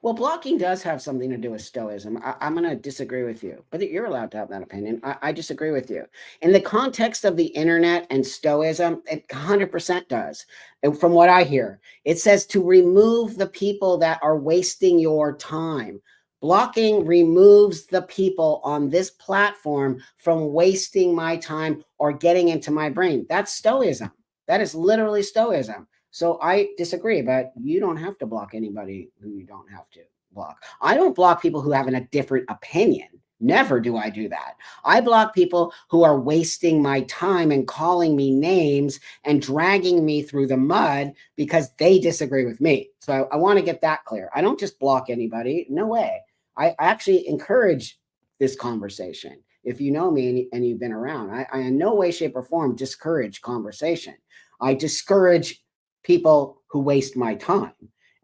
Well, blocking does have something to do with stoicism. I'm going to disagree with you, but you're allowed to have that opinion. I disagree with you. In the context of the internet and stoicism, it 100% does. And from what I hear, it says to remove the people that are wasting your time. Blocking removes the people on this platform from wasting my time or getting into my brain. That's stoicism. That is literally stoicism. So I disagree, but you don't have to block anybody who you don't have to block. I don't block people who have a different opinion. Never do I do that. I block people who are wasting my time and calling me names and dragging me through the mud because they disagree with me. So I want to get that clear. I don't just block anybody. No way. I actually encourage this conversation. If you know me and you've been around, I in no way, shape, or form discourage conversation. I discourage people who waste my time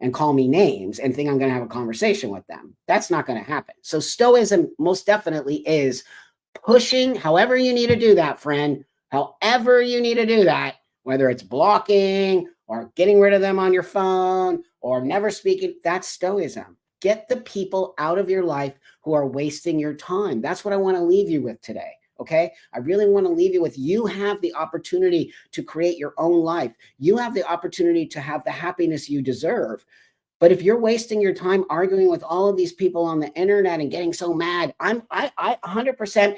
and call me names and think I'm going to have a conversation with them. That's not going to happen. So stoicism most definitely is pushing, however you need to do that, friend, however you need to do that, whether it's blocking or getting rid of them on your phone or never speaking, that's stoicism. Get the people out of your life who are wasting your time. That's what I want to leave you with today. Okay. I really want to leave you with, you have the opportunity to create your own life. You have the opportunity to have the happiness you deserve. But if you're wasting your time arguing with all of these people on the internet and getting so mad, I 100%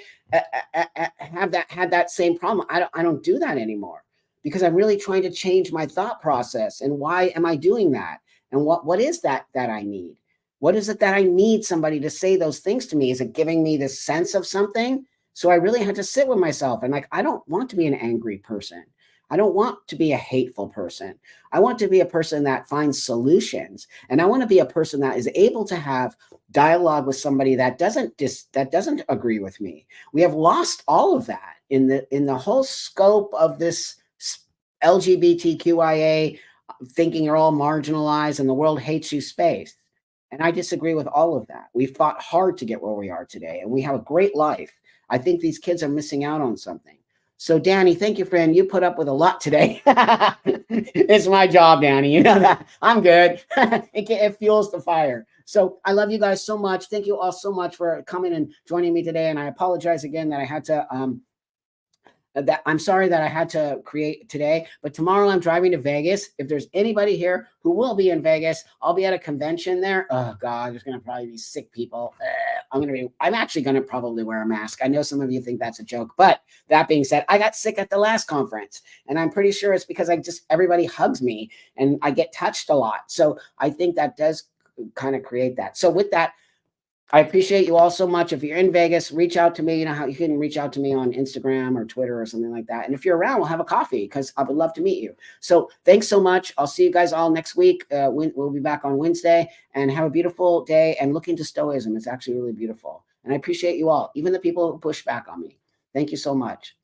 have that same problem. I don't do that anymore because I'm really trying to change my thought process. And why am I doing that? And what is that I need? What is it that I need somebody to say those things to me? Is it giving me this sense of something? So I really had to sit with myself and I don't want to be an angry person. I don't want to be a hateful person. I want to be a person that finds solutions. And I want to be a person that is able to have dialogue with somebody that doesn't agree with me. We have lost all of that in the whole scope of this LGBTQIA thinking you're all marginalized and the world hates you space. And I disagree with all of that. We've fought hard to get where we are today, and we have a great life. I think these kids are missing out on something. So, Danny, thank you, friend. You put up with a lot today. It's my job, Danny. You know that. I'm good. It fuels the fire. So I love you guys so much. Thank you all so much for coming and joining me today. And I apologize again that I had to I'm sorry that I had to create today, but tomorrow I'm driving to Vegas. If there's anybody here who will be in Vegas, I'll be at a convention there. Oh God, there's going to probably be sick people. I'm actually going to probably wear a mask. I know some of you think that's a joke, but that being said, I got sick at the last conference, and I'm pretty sure it's because everybody hugs me and I get touched a lot. So I think that does kind of create that. So with that, I appreciate you all so much. If you're in Vegas, reach out to me. You know how you can reach out to me on Instagram or Twitter or something like that. And if you're around, we'll have a coffee because I would love to meet you. So thanks so much. I'll see you guys all next week. We'll be back on Wednesday, and have a beautiful day and look into Stoicism. It's actually really beautiful. And I appreciate you all, even the people who push back on me. Thank you so much.